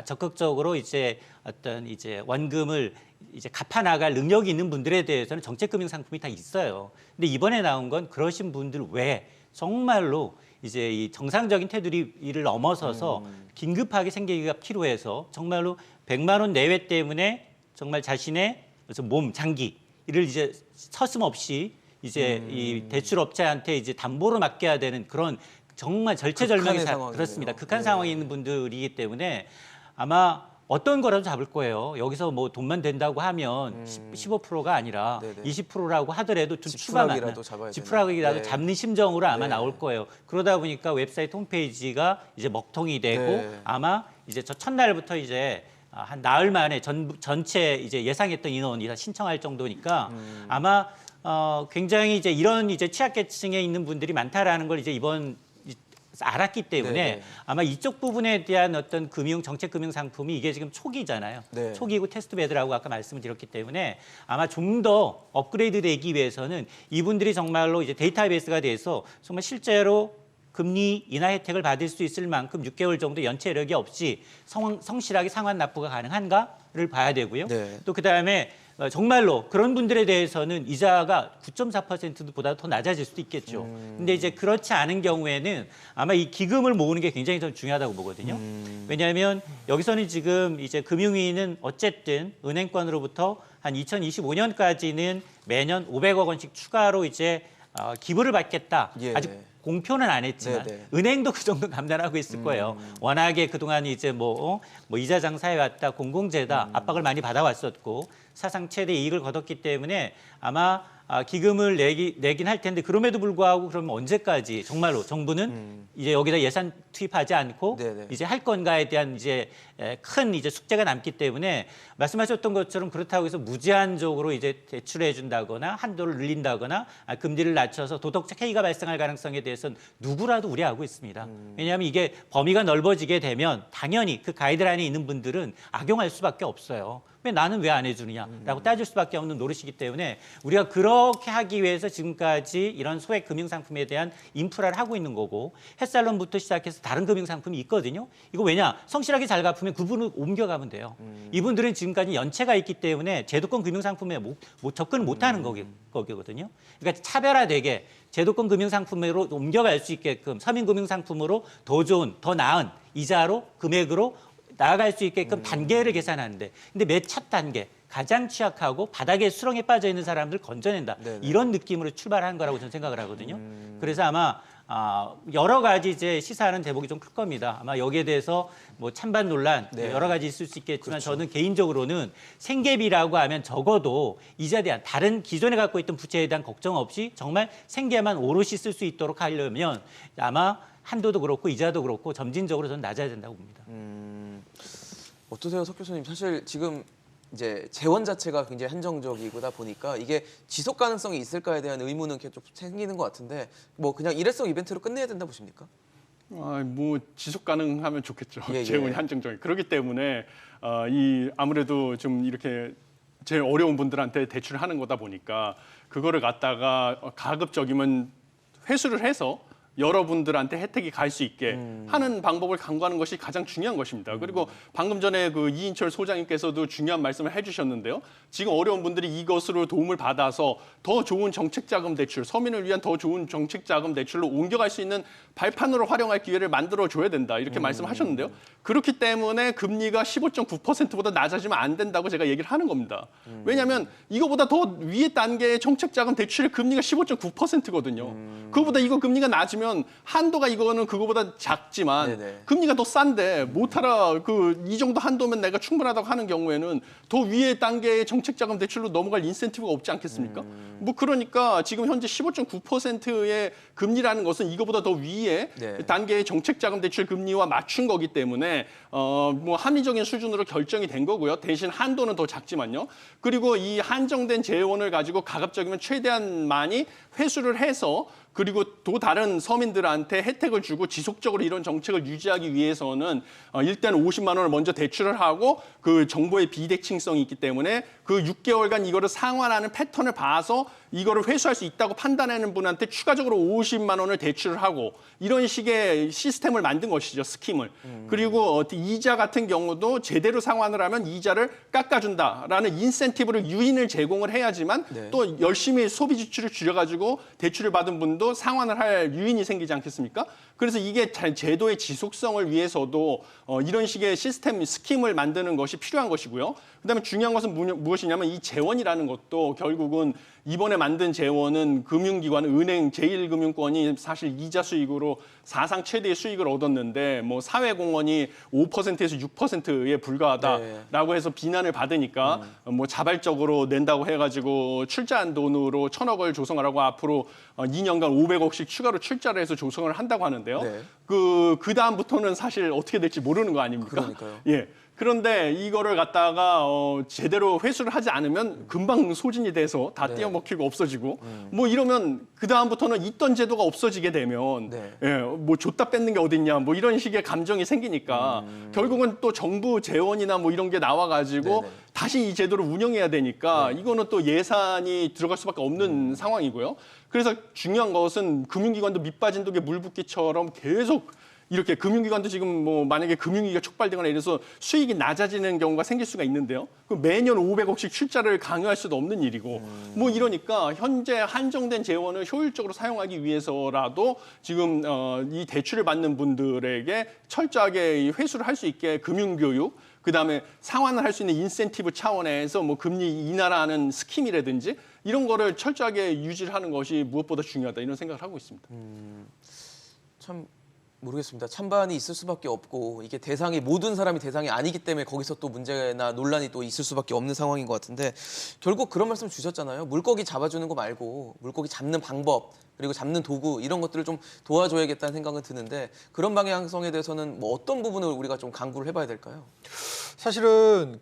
적극적으로 이제 어떤 이제 원금을 이제 갚아 나갈 능력이 있는 분들에 대해서는 정책금융 상품이 다 있어요. 근데 이번에 나온 건 그러신 분들 외에 정말로 이제 이 정상적인 테두리를 넘어서서 긴급하게 생계비가 필요해서 정말로 100만 원 내외 때문에 정말 자신의 몸 장기를 이제 서슴없이 이제 이 대출업체한테 이제 담보로 맡겨야 되는 그런 정말 절체절명의 극한의 상황이네요. 그렇습니다. 극한 네. 상황에 있는 분들이기 때문에 아마 어떤 거라도 잡을 거예요. 여기서 뭐 돈만 된다고 하면 15%가 아니라 네네. 20%라고 하더라도 좀 지푸라기라도 잡아야 지푸라기라도 되나? 네. 잡는 심정으로 아마 네. 나올 거예요. 그러다 보니까 웹사이트 홈페이지가 이제 먹통이 되고 네. 아마 이제 저 첫날부터 이제 한 나흘 만에 전체 이제 예상했던 인원이 다 신청할 정도니까 아마 굉장히 이제 이런 이제 취약계층에 있는 분들이 많다라는 걸 이제 이번 알았기 때문에 네네. 아마 이쪽 부분에 대한 어떤 정책 금융 상품이 이게 지금 초기잖아요. 네. 초기고 테스트 베드라고 아까 말씀을 드렸기 때문에 아마 좀 더 업그레이드 되기 위해서는 이분들이 정말로 이제 데이터베이스가 돼서 정말 실제로 금리 인하 혜택을 받을 수 있을 만큼 6개월 정도 연체 이력이 없이 성실하게 상환 납부가 가능한가를 봐야 되고요. 네. 또 그다음에 정말로 그런 분들에 대해서는 이자가 9.4%보다 더 낮아질 수도 있겠죠. 근데 이제 그렇지 않은 경우에는 아마 이 기금을 모으는 게 굉장히 더 중요하다고 보거든요. 왜냐하면 여기서는 지금 이제 금융위는 어쨌든 은행권으로부터 한 2025년까지는 매년 500억 원씩 추가로 이제 기부를 받겠다. 예. 아직 공표는 안 했지만 네네. 은행도 그 정도 감당하고 있을 거예요. 워낙에 그동안 이제 뭐 이자 장사해 왔다, 공공재다 압박을 많이 받아왔었고 사상 최대 이익을 거뒀기 때문에 아마 기금을 내긴 할 텐데 그럼에도 불구하고 그러면 언제까지 정말로 정부는 이제 여기다 예산 투입하지 않고 네네. 이제 할 건가에 대한 이제 큰 이제 숙제가 남기 때문에 말씀하셨던 것처럼 그렇다고 해서 무제한적으로 이제 대출해 준다거나 한도를 늘린다거나 금리를 낮춰서 도덕적 해이가 발생할 가능성에 대해서는 누구라도 우려하고 있습니다. 왜냐하면 이게 범위가 넓어지게 되면 당연히 그 가이드라인에 있는 분들은 악용할 수밖에 없어요. 왜 나는 왜 안 해주느냐라고 따질 수밖에 없는 노릇이기 때문에 우리가 그렇게 하기 위해서 지금까지 이런 소액 금융상품에 대한 인프라를 하고 있는 거고 햇살론부터 시작해서 다른 금융상품이 있거든요. 이거 왜냐? 성실하게 잘 갚으면 그분을 옮겨가면 돼요. 이분들은 지금까지 연체가 있기 때문에 제도권 금융상품에 접근을 못하는 거거든요. 그러니까 차별화되게 제도권 금융상품으로 옮겨갈 수 있게끔 서민금융상품으로 더 좋은, 더 나은 이자로 금액으로 나아갈 수 있게끔 단계를 계산하는데 근데 맨 첫 단계 가장 취약하고 바닥에 수렁에 빠져 있는 사람들 건져낸다. 네네. 이런 느낌으로 출발한 거라고 저는 생각을 하거든요. 그래서 아마 여러 가지 이제 시사하는 대목이 좀 클 겁니다. 아마 여기에 대해서 뭐 찬반 논란 네. 여러 가지 있을 수 있겠지만 그렇죠. 저는 개인적으로는 생계비라고 하면 적어도 이자에 대한 다른 기존에 갖고 있던 부채에 대한 걱정 없이 정말 생계만 오롯이 쓸 수 있도록 하려면 아마 한도도 그렇고 이자도 그렇고 점진적으로 저는 낮아야 된다고 봅니다. 어떠세요, 석 교수님? 사실 지금 이제 재원 자체가 굉장히 한정적이다 보니까 이게 지속 가능성이 있을까에 대한 의문은 계속 생기는 것 같은데 뭐 그냥 일회성 이벤트로 끝내야 된다 보십니까? 뭐 지속 가능하면 좋겠죠. 예, 예. 재원이 한정적이. 그렇기 때문에 이 아무래도 좀 이렇게 제일 어려운 분들한테 대출을 하는 거다 보니까 그거를 갖다가 가급적이면 회수를 해서 여러분들한테 혜택이 갈 수 있게 하는 방법을 강구하는 것이 가장 중요한 것입니다. 그리고 방금 전에 그 이인철 소장님께서도 중요한 말씀을 해주셨는데요. 지금 어려운 분들이 이것으로 도움을 받아서 더 좋은 정책자금 대출, 서민을 위한 더 좋은 정책자금 대출로 옮겨갈 수 있는 발판으로 활용할 기회를 만들어줘야 된다. 이렇게 말씀하셨는데요. 그렇기 때문에 금리가 15.9%보다 낮아지면 안 된다고 제가 얘기를 하는 겁니다. 왜냐하면 이거보다 더 위의 단계의 정책자금 대출의 금리가 15.9%거든요. 그거보다 이거 금리가 낮으면 한도가 이거는 그거보다 작지만 네네. 금리가 더 싼데 못하라 이 정도 한도면 내가 충분하다고 하는 경우에는 더 위의 단계의 정책자금 대출로 넘어갈 인센티브가 없지 않겠습니까? 뭐 그러니까 지금 현재 15.9%의 금리라는 것은 이거보다 더 위의 네. 단계의 정책자금 대출 금리와 맞춘 거기 때문에 뭐 합리적인 수준으로 결정이 된 거고요. 대신 한도는 더 작지만요. 그리고 이 한정된 재원을 가지고 가급적이면 최대한 많이 회수를 해서 그리고 또 다른 서민들한테 혜택을 주고 지속적으로 이런 정책을 유지하기 위해서는 일단 50만 원을 먼저 대출을 하고 그 정부의 비대칭성이 있기 때문에 그 6개월간 이거를 상환하는 패턴을 봐서 이거를 회수할 수 있다고 판단하는 분한테 추가적으로 50만 원을 대출을 하고 이런 식의 시스템을 만든 것이죠, 스킴을. 그리고 이자 같은 경우도 제대로 상환을 하면 이자를 깎아준다라는 인센티브를 유인을 제공을 해야지만 네. 또 열심히 소비 지출을 줄여가지고 대출을 받은 분도 상환을 할 유인이 생기지 않겠습니까? 그래서 이게 제도의 지속성을 위해서도 이런 식의 시스템, 스킴을 만드는 것이 필요한 것이고요. 그다음에 중요한 것은 무엇이냐면 이 재원이라는 것도 결국은 이번에 만든 재원은 금융기관, 은행, 제1금융권이 사실 이자 수익으로 사상 최대의 수익을 얻었는데 뭐 사회공헌이 5%에서 6%에 불과하다라고 해서 비난을 받으니까 뭐 자발적으로 낸다고 해가지고 출자한 돈으로 1,000억을 조성하라고 앞으로 2년간 500억씩 추가로 출자를 해서 조성을 한다고 하는데요. 네. 그 다음부터는 사실 어떻게 될지 모르는 거 아닙니까? 그러니까요. 예. 그런데 이거를 갖다가 제대로 회수를 하지 않으면 금방 소진이 돼서 다 네. 떼어먹히고 없어지고 뭐 이러면 그 다음부터는 있던 제도가 없어지게 되면 네. 예, 뭐 줬다 뺏는 게 어딨냐 뭐 이런 식의 감정이 생기니까 결국은 또 정부 재원이나 뭐 이런 게 나와가지고 네네. 다시 이 제도를 운영해야 되니까 이거는 또 예산이 들어갈 수밖에 없는 상황이고요. 그래서 중요한 것은 금융기관도 밑빠진 독에 물 붓기처럼 계속 이렇게 금융기관도 지금 뭐 만약에 금융위기가 촉발되거나 이래서 수익이 낮아지는 경우가 생길 수가 있는데요. 그 매년 500억씩 출자를 강요할 수도 없는 일이고 뭐 이러니까 현재 한정된 재원을 효율적으로 사용하기 위해서라도 지금 이 대출을 받는 분들에게 철저하게 회수를 할 수 있게 금융교육 그다음에 상환을 할 수 있는 인센티브 차원에서 뭐 금리 인하라는 스킴이라든지 이런 거를 철저하게 유지를 하는 것이 무엇보다 중요하다 이런 생각을 하고 있습니다. 참 모르겠습니다. 찬반이 있을 수밖에 없고 이게 대상이 모든 사람이 대상이 아니기 때문에 거기서 또 문제나 논란이 또 있을 수밖에 없는 상황인 것 같은데 결국 그런 말씀 주셨잖아요. 물고기 잡아주는 거 말고 물고기 잡는 방법 그리고 잡는 도구 이런 것들을 좀 도와줘야겠다는 생각은 드는데 그런 방향성에 대해서는 뭐 어떤 부분을 우리가 좀 강구를 해봐야 될까요? 사실은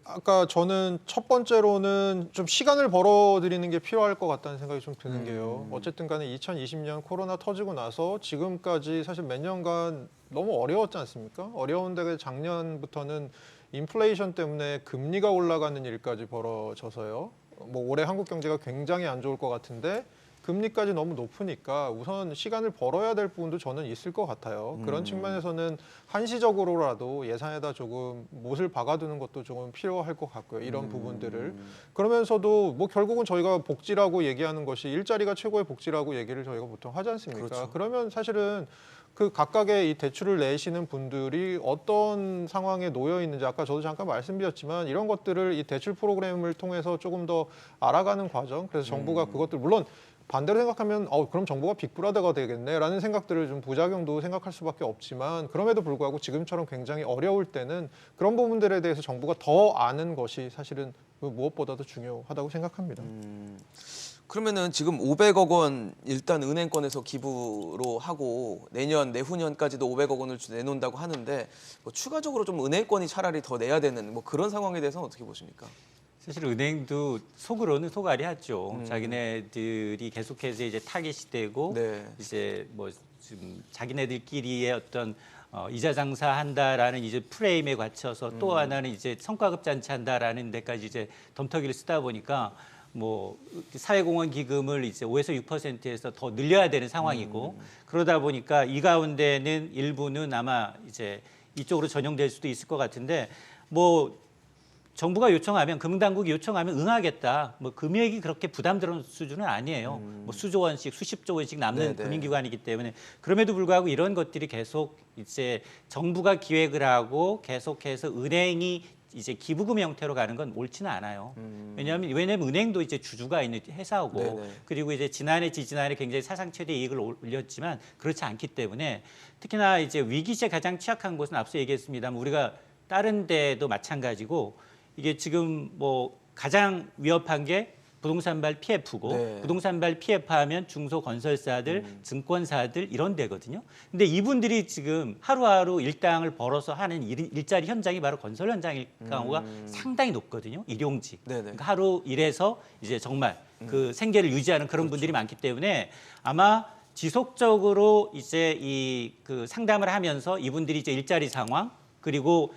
아까 저는 첫 번째로는 좀 시간을 벌어들이는 게 필요할 것 같다는 생각이 좀 드는 게요. 어쨌든 간에 2020년 코로나 터지고 나서 지금까지 사실 몇 년간 너무 어려웠지 않습니까? 어려운데 작년부터는 인플레이션 때문에 금리가 올라가는 일까지 벌어져서요. 뭐 올해 한국 경제가 굉장히 안 좋을 것 같은데 금리까지 너무 높으니까 우선 시간을 벌어야 될 부분도 저는 있을 것 같아요. 그런 측면에서는 한시적으로라도 예산에다 조금 못을 박아두는 것도 조금 필요할 것 같고요. 이런 부분들을. 그러면서도 뭐 결국은 저희가 복지라고 얘기하는 것이 일자리가 최고의 복지라고 얘기를 저희가 보통 하지 않습니까? 그렇죠. 그러면 사실은 각각의 이 대출을 내시는 분들이 어떤 상황에 놓여 있는지 아까 저도 잠깐 말씀드렸지만 이런 것들을 이 대출 프로그램을 통해서 조금 더 알아가는 과정. 그래서 정부가 그것들 물론 반대로 생각하면 그럼 정부가 빅브라더가 되겠네라는 생각들을 좀 부작용도 생각할 수밖에 없지만 그럼에도 불구하고 지금처럼 굉장히 어려울 때는 그런 부분들에 대해서 정부가 더 아는 것이 사실은 무엇보다도 중요하다고 생각합니다. 그러면은 지금 500억 원 일단 은행권에서 기부로 하고 내년 내후년까지도 500억 원을 내놓는다고 하는데 뭐 추가적으로 좀 은행권이 차라리 더 내야 되는 뭐 그런 상황에 대해서는 어떻게 보십니까? 사실 은행도 속으로는 속앓이 하죠. 자기네들이 계속해서 이제 타깃이 되고 네. 이제 뭐 지금 자기네들끼리의 어떤 이자 장사한다라는 이제 프레임에 갇혀서 또 하나는 이제 성과급 잔치한다라는 데까지 이제 덤터기를 쓰다 보니까 뭐 사회공헌 기금을 이제 5에서 6%에서 더 늘려야 되는 상황이고 그러다 보니까 이 가운데는 일부는 아마 이제 이쪽으로 전용될 수도 있을 것 같은데 뭐 정부가 요청하면 금융당국이 요청하면 응하겠다. 뭐 금액이 그렇게 부담스러운 수준은 아니에요. 뭐 수조 원씩 수십조 원씩 남는 네네. 금융기관이기 때문에 그럼에도 불구하고 이런 것들이 계속 이제 정부가 기획을 하고 계속해서 은행이 이제 기부금 형태로 가는 건 옳지는 않아요. 왜냐하면 은행도 이제 주주가 있는 회사고 네네. 그리고 이제 지난해 굉장히 사상 최대 이익을 올렸지만 그렇지 않기 때문에 특히나 이제 위기 시에 가장 취약한 곳은 앞서 얘기했습니다만 우리가 다른 데도 마찬가지고 이게 지금 뭐 가장 위협한 게 부동산발 PF고 네. 부동산발 PF 하면 중소건설사들, 증권사들 이런 데거든요. 근데 이분들이 지금 하루하루 일당을 벌어서 하는 일자리 현장이 바로 건설 현장일 경우가 상당히 높거든요. 일용직. 네네. 그러니까 하루 일해서 이제 정말 그 생계를 유지하는 그런 분들이 많기 때문에 아마 지속적으로 이제 그 상담을 하면서 이분들이 이제 일자리 상황 그리고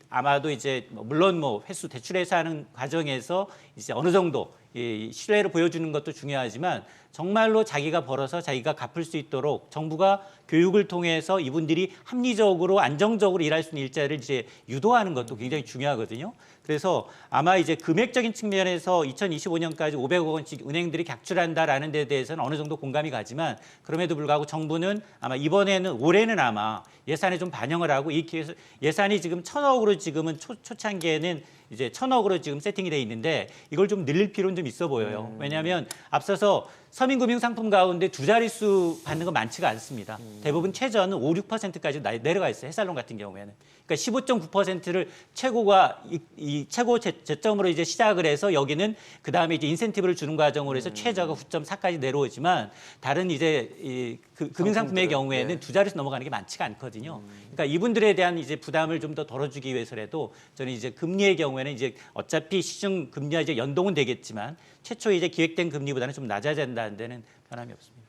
아마도 이제 물론 뭐 회수 대출해서 하는 과정에서 이제 어느 정도 신뢰를 보여주는 것도 중요하지만 정말로 자기가 벌어서 자기가 갚을 수 있도록 정부가 교육을 통해서 이분들이 합리적으로 안정적으로 일할 수 있는 일자리를 이제 유도하는 것도 굉장히 중요하거든요. 그래서 아마 이제 금액적인 측면에서 2025년까지 500억 원씩 은행들이 객출한다라는 데 대해서는 어느 정도 공감이 가지만 그럼에도 불구하고 정부는 아마 올해는 아마 예산에 좀 반영을 하고 이 기회에서 예산이 지금 1,000억으로 지금은 초창기에는 이제 1,000억으로 지금 세팅이 돼 있는데 이걸 좀 늘릴 필요는 좀 있어 보여요. 왜냐하면 앞서서 서민금융상품 가운데 두 자릿수 받는 건 많지가 않습니다. 대부분 최저는 5, 6%까지 내려가 있어요. 해살론 같은 경우에는. 그러니까 15.9%를 최고가 이 최고 제점으로 이제 시작을 해서 여기는 그 다음에 이제 인센티브를 주는 과정으로 해서 최저가 9.4까지 내려오지만 다른 이제 금융상품의 경우에는 네. 두 자릿수 넘어가는 게 많지가 않거든요. 그러니까 이분들에 대한 이제 부담을 좀 더 덜어주기 위해서라도 저는 이제 금리의 경우에는 이제 어차피 시중 금리와 이제 연동은 되겠지만 최초 이제 기획된 금리보다는 좀 낮아야 된다는 데는 변함이 없습니다.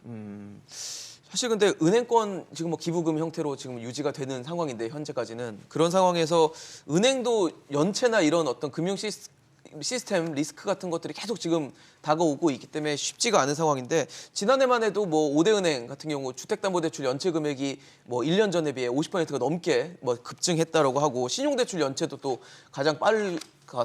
사실 근데 은행권 지금 뭐 기부금 형태로 지금 유지가 되는 상황인데 현재까지는 그런 상황에서 은행도 연체나 이런 어떤 금융 시스템 리스크 같은 것들이 계속 지금 다가오고 있기 때문에 쉽지가 않은 상황인데 지난해만 해도 뭐 5대 은행 같은 경우 주택담보대출 연체 금액이 뭐 1년 전에 비해 50%가 넘게 뭐 급증했다라고 하고 신용대출 연체도 또 가장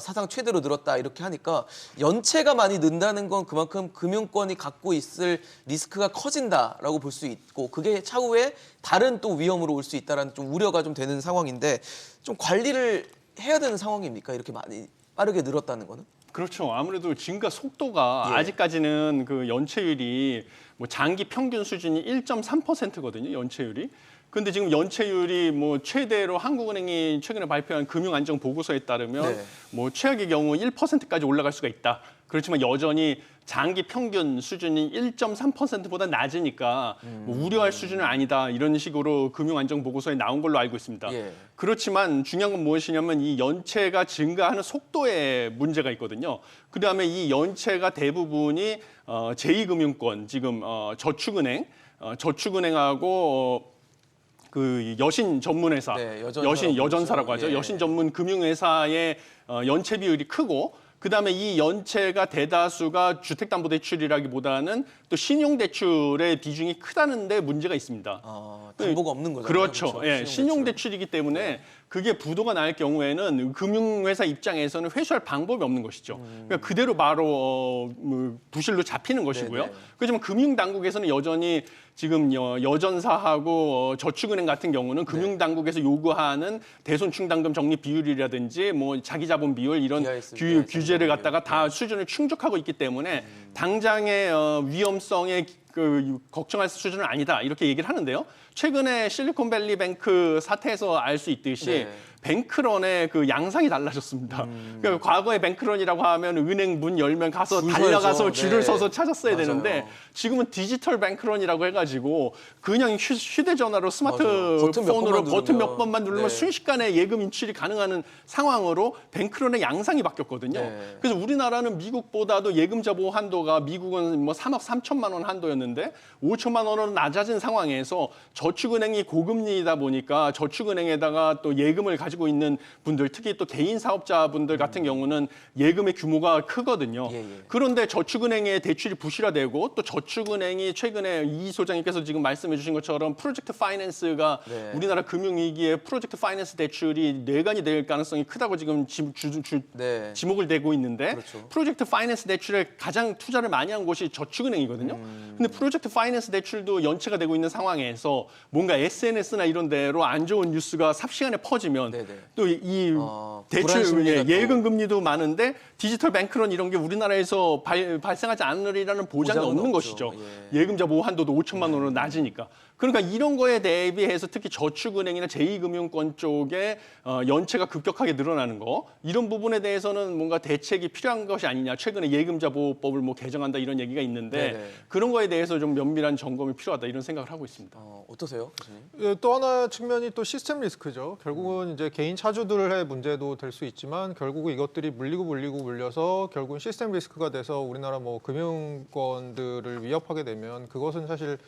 사상 최대로 늘었다 이렇게 하니까 연체가 많이 는다는 건 그만큼 금융권이 갖고 있을 리스크가 커진다라고 볼 수 있고 그게 차후에 다른 또 위험으로 올 수 있다라는 좀 우려가 좀 되는 상황인데 좀 관리를 해야 되는 상황입니까? 이렇게 많이 빠르게 늘었다는 거는? 그렇죠. 아무래도 증가 속도가 예. 아직까지는 그 연체율이 뭐 장기 평균 수준이 1.3%거든요. 연체율이. 근데 지금 연체율이 뭐 최대로 한국은행이 최근에 발표한 금융안정 보고서에 따르면 네. 뭐 최악의 경우 1%까지 올라갈 수가 있다. 그렇지만 여전히 장기 평균 수준이 1.3%보다 낮으니까 뭐 우려할 수준은 아니다. 이런 식으로 금융안정 보고서에 나온 걸로 알고 있습니다. 예. 그렇지만 중요한 건 무엇이냐면 이 연체가 증가하는 속도에 문제가 있거든요. 그다음에 이 연체가 대부분이 제2금융권 지금 저축은행하고 그 여신 전문회사, 네, 여전사라고 여전사라고 그러죠. 하죠. 예. 여신 전문 금융회사의 연체 비율이 크고 그다음에 이 연체가 대다수가 주택담보대출이라기보다는 또 신용대출의 비중이 크다는 데 문제가 있습니다. 담보가 없는 거죠. 그렇죠. 예, 신용대출이기 때문에 그게 부도가 날 경우에는 금융회사 입장에서는 회수할 방법이 없는 것이죠. 그러니까 그대로 바로 부실로 잡히는 것이고요. 네네. 그렇지만 금융당국에서는 여전히 지금 여전사하고 저축은행 같은 경우는 금융당국에서 요구하는 대손충당금 적립 비율이라든지 뭐 자기자본 비율 이런 BIS, 규제를 갖다가 비율. 다 수준을 충족하고 있기 때문에 당장의 위험성에 그 걱정할 수준은 아니다 이렇게 얘기를 하는데요. 최근에 실리콘밸리 뱅크 사태에서 알 수 있듯이 네. 뱅크런의 그 양상이 달라졌습니다. 그러니까 과거에 뱅크런이라고 하면 은행 문 열면 가서 줄 달려가서 서야죠. 줄을 네. 서서 찾았어야 맞아요. 되는데 지금은 디지털 뱅크런이라고 해가지고 그냥 휴대전화로 맞아요. 스마트폰으로 버튼 몇 번만 누르면 네. 순식간에 예금 인출이 가능한 상황으로 뱅크런의 양상이 바뀌었거든요. 네. 그래서 우리나라는 미국보다도 예금자 보호 한도가 미국은 뭐 3억 3천만 원 한도였는데 5천만 원으로 낮아진 상황에서 저축은행이 고금리이다 보니까 저축은행에다가 또 예금을 가지고 있는 분들 특히 또 개인 사업자분들 같은 경우는 예금의 규모가 크거든요. 예, 예. 그런데 저축은행의 대출이 부실화되고 또 저축은행이 최근에 이 소장님께서 지금 말씀해 주신 것처럼 프로젝트 파이낸스가 네. 우리나라 금융위기에 프로젝트 파이낸스 대출이 뇌관이 될 가능성이 크다고 지금 네. 지목을 대고 있는데 그렇죠. 프로젝트 파이낸스 대출에 가장 투자를 많이 한 곳이 저축은행이거든요. 근데 프로젝트 파이낸스 대출도 연체가 되고 있는 상황에서 뭔가 SNS나 이런 데로 안 좋은 뉴스가 삽시간에 퍼지면 네네. 또 이 불안 대출 심리가 또- 예금 금리도 많은데 디지털 뱅크런 이런 게 우리나라에서 발생하지 않으리라는 보장이 보장은 없는 없죠. 것이죠. 예. 예금자 보호 한도도 5천만 원으로 낮으니까. 그러니까 이런 거에 대비해서 특히 저축은행이나 제2금융권 쪽에 연체가 급격하게 늘어나는 거 이런 부분에 대해서는 뭔가 대책이 필요한 것이 아니냐. 최근에 예금자 보호법을 뭐 개정한다 이런 얘기가 있는데 네네. 그런 거에 대해서 좀 면밀한 점검이 필요하다 이런 생각을 하고 있습니다. 어떠세요, 교수님? 예, 또 하나 측면이 또 시스템 리스크죠. 결국은 이제 개인 차주들의 문제도 될 수 있지만 결국은 이것들이 물려서 결국은 시스템 리스크가 돼서 우리나라 뭐 금융권들을 위협하게 되면 그것은 사실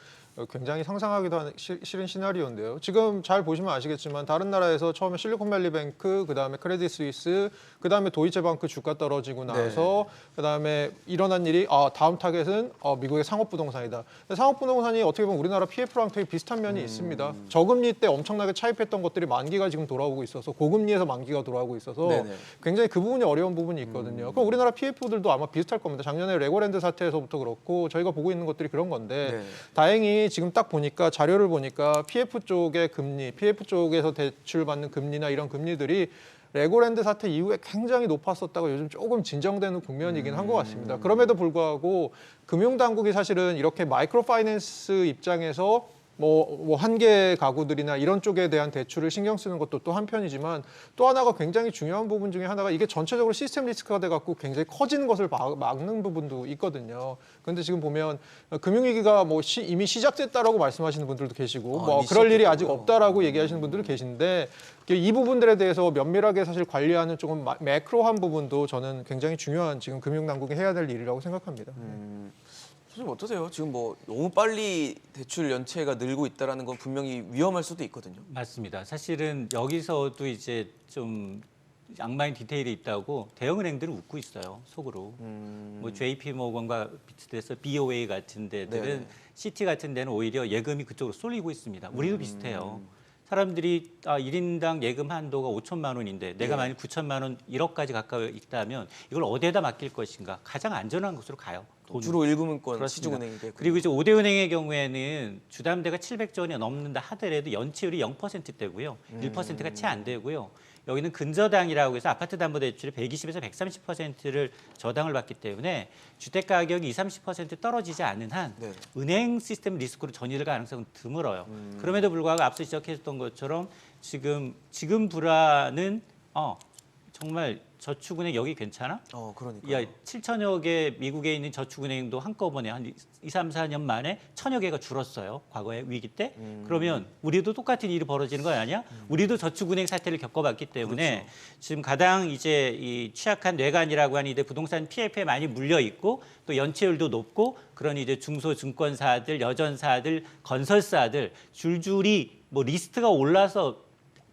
굉장히 상상하기도 하는 싫은 시나리오인데요. 지금 잘 보시면 아시겠지만 다른 나라에서 처음에 실리콘밸리뱅크, 그다음에 크레딧 스위스, 그다음에 도이체방크 주가 떨어지고 나서 그다음에 일어난 일이 다음 타겟은 미국의 상업부동산이다. 상업부동산이 어떻게 보면 우리나라 PF랑 되게 비슷한 면이 있습니다. 저금리 때 엄청나게 차입했던 것들이 만기가 지금 돌아오고 있어서 고금리에서 만기가 돌아오고 있어서 네네. 굉장히 그 부분이 어려운 부분이 있거든요. 그럼 우리나라 PF들도 아마 비슷할 겁니다. 작년에 레고랜드 사태에서부터 그렇고 저희가 보고 있는 것들이 그런 건데 네. 다행히 지금 딱 보니까 자료를 보니까 PF 쪽의 금리, PF 쪽에서 대출받는 금리나 이런 금리들이 레고랜드 사태 이후에 굉장히 높았었다가 요즘 조금 진정되는 국면이긴 한 것 같습니다. 그럼에도 불구하고 금융당국이 사실은 이렇게 마이크로 파이낸스 입장에서 뭐 한계 가구들이나 이런 쪽에 대한 대출을 신경 쓰는 것도 또 한편이지만 또 하나가 굉장히 중요한 부분 중에 하나가 이게 전체적으로 시스템 리스크가 돼 갖고 굉장히 커지는 것을 막는 부분도 있거든요. 그런데 지금 보면 금융위기가 뭐 이미 시작됐다라고 말씀하시는 분들도 계시고 뭐 이미 그럴 일이 아직 시작됐고요. 없다라고 얘기하시는 분들도 계신데 이 부분들에 대해서 면밀하게 사실 관리하는 조금 매크로한 부분도 저는 굉장히 중요한 지금 금융당국이 해야 될 일이라고 생각합니다. 교수님 어떠세요? 지금 뭐 너무 빨리 대출 연체가 늘고 있다라는 건 분명히 위험할 수도 있거든요. 맞습니다. 사실은 여기서도 이제 좀 악마인 디테일이 있다고 대형은행들은 웃고 있어요, 속으로. 뭐 JP 모건과 비슷해서 BOA 같은 데들은 네네. 시티 같은 데는 오히려 예금이 그쪽으로 쏠리고 있습니다. 우리도 비슷해요. 사람들이 1인당 예금 한도가 5천만 원인데 내가 만약 9천만 원 1억까지 가까이 있다면 이걸 어디에다 맡길 것인가? 가장 안전한 곳으로 가요. 돈으로. 주로 1금융권 그렇습니다. 시중은행이 되고. 그리고 이제 5대 은행의 경우에는 주담대가 700조 원이 넘는다 하더라도 연체율이 0%대고요. 1%가 채 안 되고요. 여기는 근저당이라고 해서 아파트 담보대출이 120에서 130%를 저당을 받기 때문에 주택 가격이 20, 30% 떨어지지 않는 한 네. 은행 시스템 리스크로 전이될 가능성은 드물어요. 그럼에도 불구하고 앞서 지적했던 것처럼 지금 불안은 정말 저축은행 여기 괜찮아? 그러니까. 야, 7천여 개 미국에 있는 저축은행도 한꺼번에 한 2, 3, 4년 만에 1,000여 개가 줄었어요. 과거에 위기 때. 그러면 우리도 똑같은 일이 벌어지는 거 아니야? 우리도 저축은행 사태를 겪어봤기 때문에 그렇죠. 지금 가장 이제 이 취약한 뇌관이라고 하는 이제 부동산 PF에 많이 물려 있고 또 연체율도 높고 그런 이제 중소증권사들, 여전사들, 건설사들 줄줄이 뭐 리스트가 올라서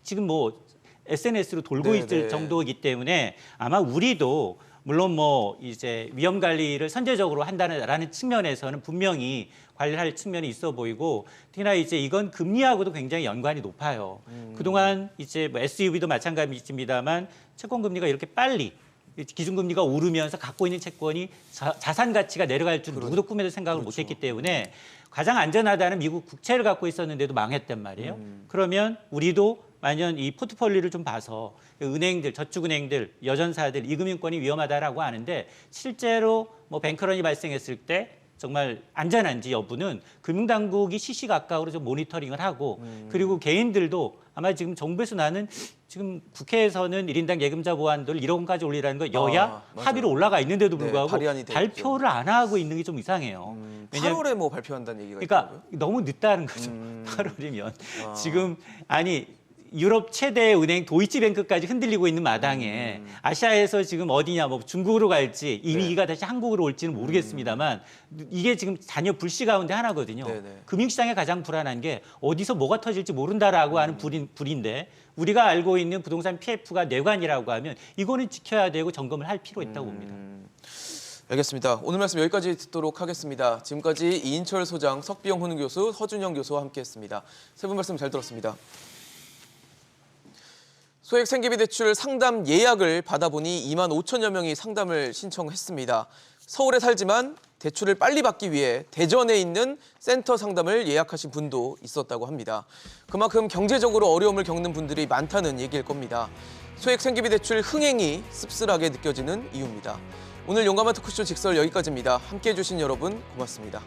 지금 뭐 SNS로 돌고 네, 있을 네. 정도이기 때문에 아마 우리도 물론 뭐 이제 위험 관리를 선제적으로 한다는 측면에서는 분명히 관리할 측면이 있어 보이고 특히나 이제 이건 금리하고도 굉장히 연관이 높아요. 그동안 이제 뭐 SUV도 마찬가지입니다만 채권 금리가 이렇게 빨리 기준금리가 오르면서 갖고 있는 채권이 자산 가치가 내려갈 줄 누구도 꿈에도 생각을 못했기 때문에 가장 안전하다는 미국 국채를 갖고 있었는데도 망했단 말이에요. 그러면 우리도 만약 이 포트폴리오를 좀 봐서 은행들, 저축은행들, 여전사들, 이금융권이 위험하다라고 하는데 실제로 뭐 뱅크런이 발생했을 때 정말 안전한지 여부는 금융당국이 시시각각으로 좀 모니터링을 하고 그리고 개인들도 아마 지금 정부에서 나는 지금 국회에서는 1인당 예금자 보완도를 1억 원까지 올리라는 거 여야 맞아요. 합의로 올라가 있는데도 네, 불구하고 발의안이 돼 발표를 안 하고 있는 게 좀 이상해요. 왜냐하면 8월에 뭐 발표한다는 얘기가 그러니까 있더라고요. 너무 늦다는 거죠. 8월이면 지금 아니 유럽 최대 은행 도이치뱅크까지 흔들리고 있는 마당에 아시아에서 지금 어디냐 뭐 중국으로 갈지 이 위기가 다시 한국으로 올지는 모르겠습니다만 이게 지금 잔여 불씨 가운데 하나거든요. 네네. 금융시장에 가장 불안한 게 어디서 뭐가 터질지 모른다라고 하는 불인데 우리가 알고 있는 부동산 PF가 뇌관이라고 하면 이거는 지켜야 되고 점검을 할 필요가 있다고 봅니다. 알겠습니다. 오늘 말씀 여기까지 듣도록 하겠습니다. 지금까지 이인철 소장, 석비영 훈훈교수, 허준영 교수와 함께했습니다. 세 분 말씀 잘 들었습니다. 소액 생계비 대출 상담 예약을 받아보니 2만 5천여 명이 상담을 신청했습니다. 서울에 살지만 대출을 빨리 받기 위해 대전에 있는 센터 상담을 예약하신 분도 있었다고 합니다. 그만큼 경제적으로 어려움을 겪는 분들이 많다는 얘기일 겁니다. 소액 생계비 대출 흥행이 씁쓸하게 느껴지는 이유입니다. 오늘 용감한 토크쇼 직설 여기까지입니다. 함께해 주신 여러분 고맙습니다.